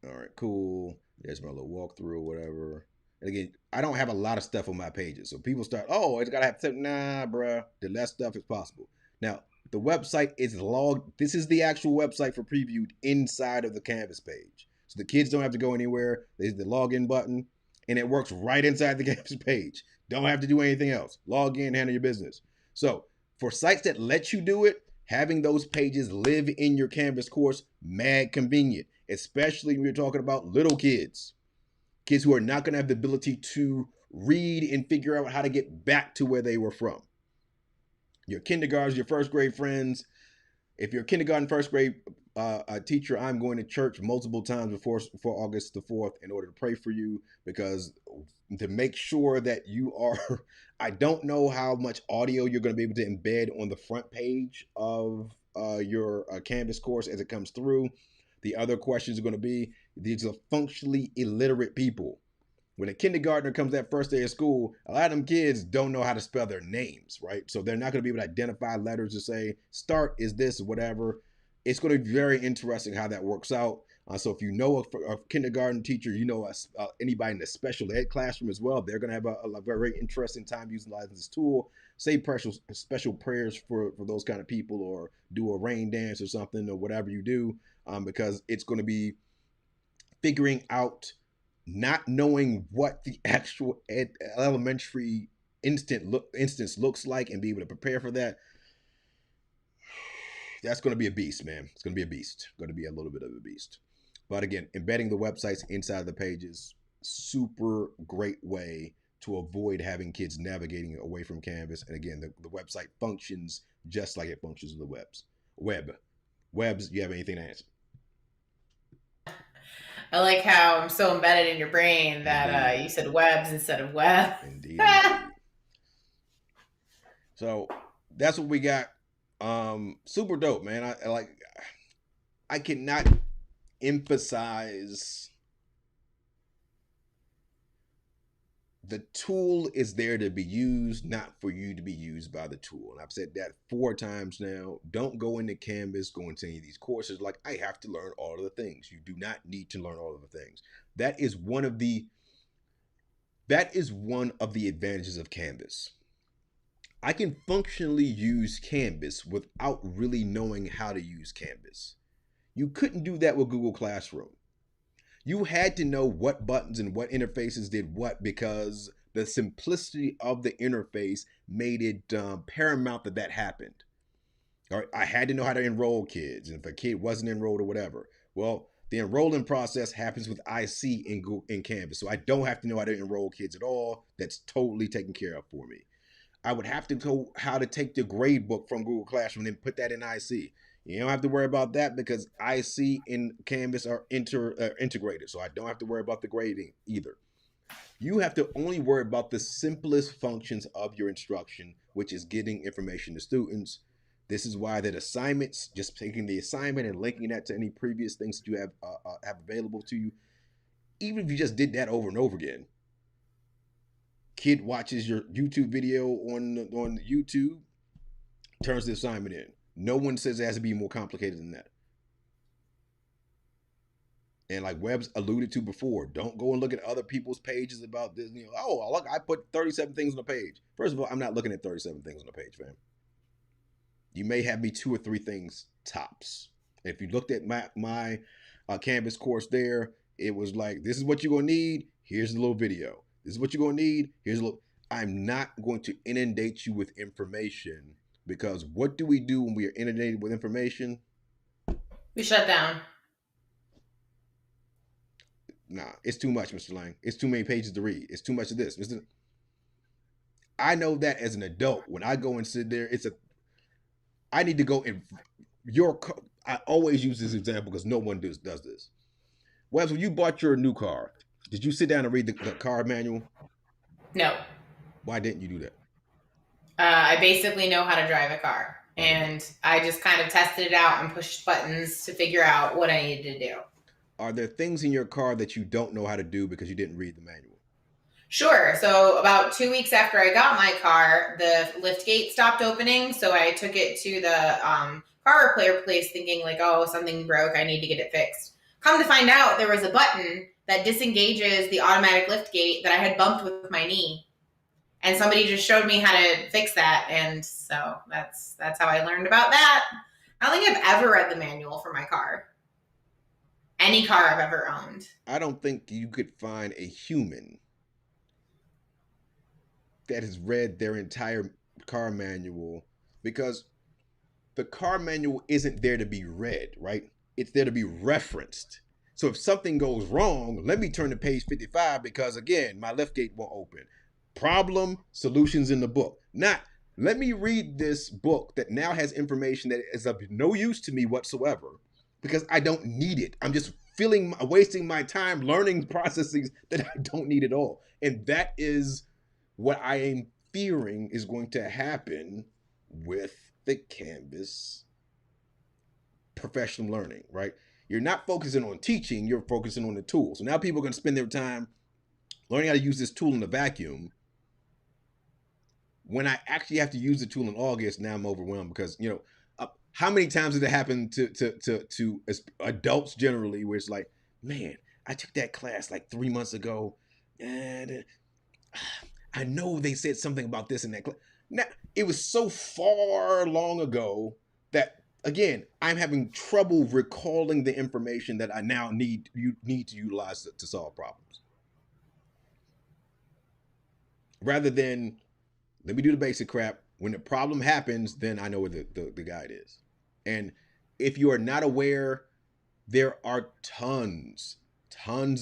All right, cool. There's my little walkthrough or whatever. And again, I don't have a lot of stuff on my pages. So people start, oh, it's got to have stuff. Nah, bruh. The less stuff is possible. Now, the website is logged. This is the actual website for Previewed inside of the Canvas page. So the kids don't have to go anywhere. There's the login button, and it works right inside the Canvas page. Don't have to do anything else. Log in, handle your business. So for sites that let you do it, having those pages live in your Canvas course, mad convenient, especially when you're talking about little kids who are not going to have the ability to read and figure out how to get back to where they were from. Your kindergartners, your first grade friends. If you're a kindergarten, first grade teacher, I'm going to church multiple times before August the 4th in order to pray for you, because to make sure that you are, I don't know how much audio you're going to be able to embed on the front page of your Canvas course as it comes through. The other questions are going to be, these are functionally illiterate people. When a kindergartner comes that first day of school, a lot of them kids don't know how to spell their names, right? So they're not going to be able to identify letters to say, start is this or whatever. It's going to be very interesting how that works out. So if you know a kindergarten teacher, you know anybody in the special ed classroom as well, they're going to have a very interesting time utilizing this tool. Say special prayers for those kind of people, or do a rain dance or something, or whatever you do, because it's going to be figuring out, not knowing what the actual elementary instance looks like and be able to prepare for that. That's going to be a beast, man. It's going to be a beast. Going to be a little bit of a beast. But again, embedding the websites inside of the pages, super great way to avoid having kids navigating away from Canvas. And again, the website functions just like it functions in the webs. You have anything to answer? I like how I'm so embedded in your brain that you said webs instead of web. Indeed. So that's what we got. Super dope, man. I cannot emphasize the tool is there to be used, not for you to be used by the tool. And I've said that 4 times now. Don't go into Canvas, go into any of these courses like I have to learn all of the things. You do not need to learn all of the things. That is one of the advantages of Canvas. I can functionally use Canvas without really knowing how to use Canvas. You couldn't do that with Google Classroom. You had to know what buttons and what interfaces did what because the simplicity of the interface made it paramount that happened. All right, I had to know how to enroll kids, and if a kid wasn't enrolled or whatever, well, the enrolling process happens with IC in Canvas, so I don't have to know how to enroll kids at all. That's totally taken care of for me. I would have to know how to take the grade book from Google Classroom and put that in IC. You don't have to worry about that because IC and Canvas are integrated, so I don't have to worry about the grading either. You have to only worry about the simplest functions of your instruction, which is getting information to students. This is why that assignments, just taking the assignment and linking that to any previous things that you have available to you, even if you just did that over and over again. Kid watches your YouTube video on YouTube, turns the assignment in. No one says it has to be more complicated than that. And like Webb's alluded to before, don't go and look at other people's pages about this. You know, oh, look, I put 37 things on the page. First of all, I'm not looking at 37 things on the page, fam. You may have me 2 or 3 things tops. If you looked at my Canvas course there, it was like, this is what you're going to need. Here's a little video. This is what you're going to need. Here's a little. I'm not going to inundate you with information because what do we do when we are inundated with information? We shut down. Nah, it's too much, Mr. Lang. It's too many pages to read. It's too much of this. I know that as an adult, when I go and sit there, I need to go in I always use this example because no one does this. Wes, when you bought your new car, did you sit down and read the car manual? No. Why didn't you do that? I basically know how to drive a car. And I just kind of tested it out and pushed buttons to figure out what I needed to do. Are there things in your car that you don't know how to do because you didn't read the manual? Sure. So about 2 weeks after I got my car, the lift gate stopped opening. So I took it to the car repair place thinking like, oh, something broke. I need to get it fixed. Come to find out there was a button that disengages the automatic lift gate that I had bumped with my knee. And somebody just showed me how to fix that. And so that's how I learned about that. I don't think I've ever read the manual for my car. Any car I've ever owned. I don't think you could find a human that has read their entire car manual because the car manual isn't there to be read, right? It's there to be referenced. So if something goes wrong, let me turn to page 55 because again, my lift gate won't open. Problem, solutions in the book. Not, let me read this book that now has information that is of no use to me whatsoever because I don't need it. I'm just wasting my time learning processes that I don't need at all. And that is what I am fearing is going to happen with the Canvas professional learning, right? You're not focusing on teaching, you're focusing on the tool. So now people are going to spend their time learning how to use this tool in the vacuum. When I actually have to use the tool in August, now I'm overwhelmed because, you know, how many times did it happen to adults generally where it's like, man, I took that class like 3 months ago and I know they said something about this in that class. Now, it was so far long ago that, again, I'm having trouble recalling the information that I now need to utilize to solve problems. Rather than, let me do the basic crap. When the problem happens, then I know where the guide is. And if you are not aware, there are tons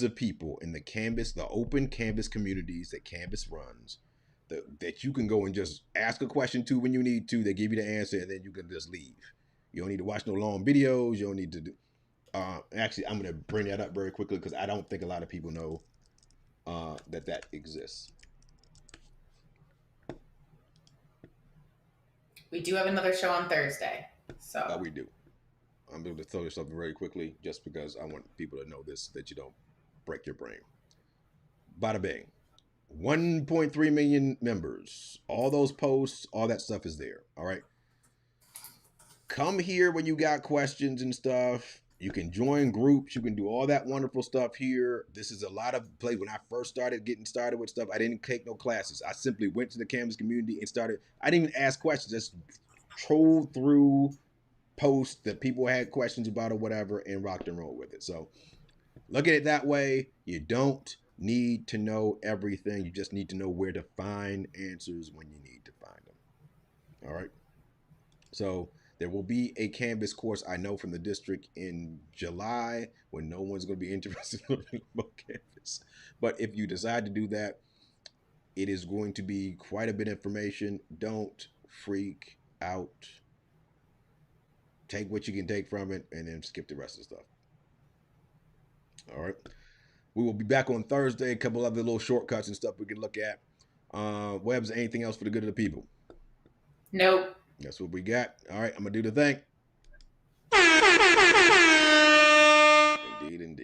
of people in the open Canvas communities that Canvas runs that you can go and just ask a question to when you need to. They give you the answer and then you can just leave. You don't need to watch no long videos. You don't need to do. Actually, I'm going to bring that up very quickly because I don't think a lot of people know that exists. We do have another show on Thursday. So we do. I'm going to throw this up very quickly just because I want people to know this, that you don't break your brain. Bada bing. 1.3 million members. All those posts, all that stuff is there. All right. Come here when you got questions and stuff. You can join groups. You can do all that wonderful stuff here. This is a lot of play. When I first started getting started with stuff, I didn't take no classes. I simply went to the Canvas community and started. I didn't even ask questions. Just trolled through posts that people had questions about or whatever and rocked and rolled with it. So look at it that way. You don't need to know everything. You just need to know where to find answers when you need to find them. All right. So there will be a Canvas course, I know, from the district in July when no one's going to be interested in learning about Canvas. But if you decide to do that, it is going to be quite a bit of information. Don't freak out. Take what you can take from it and then skip the rest of the stuff. All right. We will be back on Thursday. A couple other little shortcuts and stuff we can look at. Webbs, anything else for the good of the people? Nope. That's what we got. All right, I'm going to do the thing. Indeed, indeed.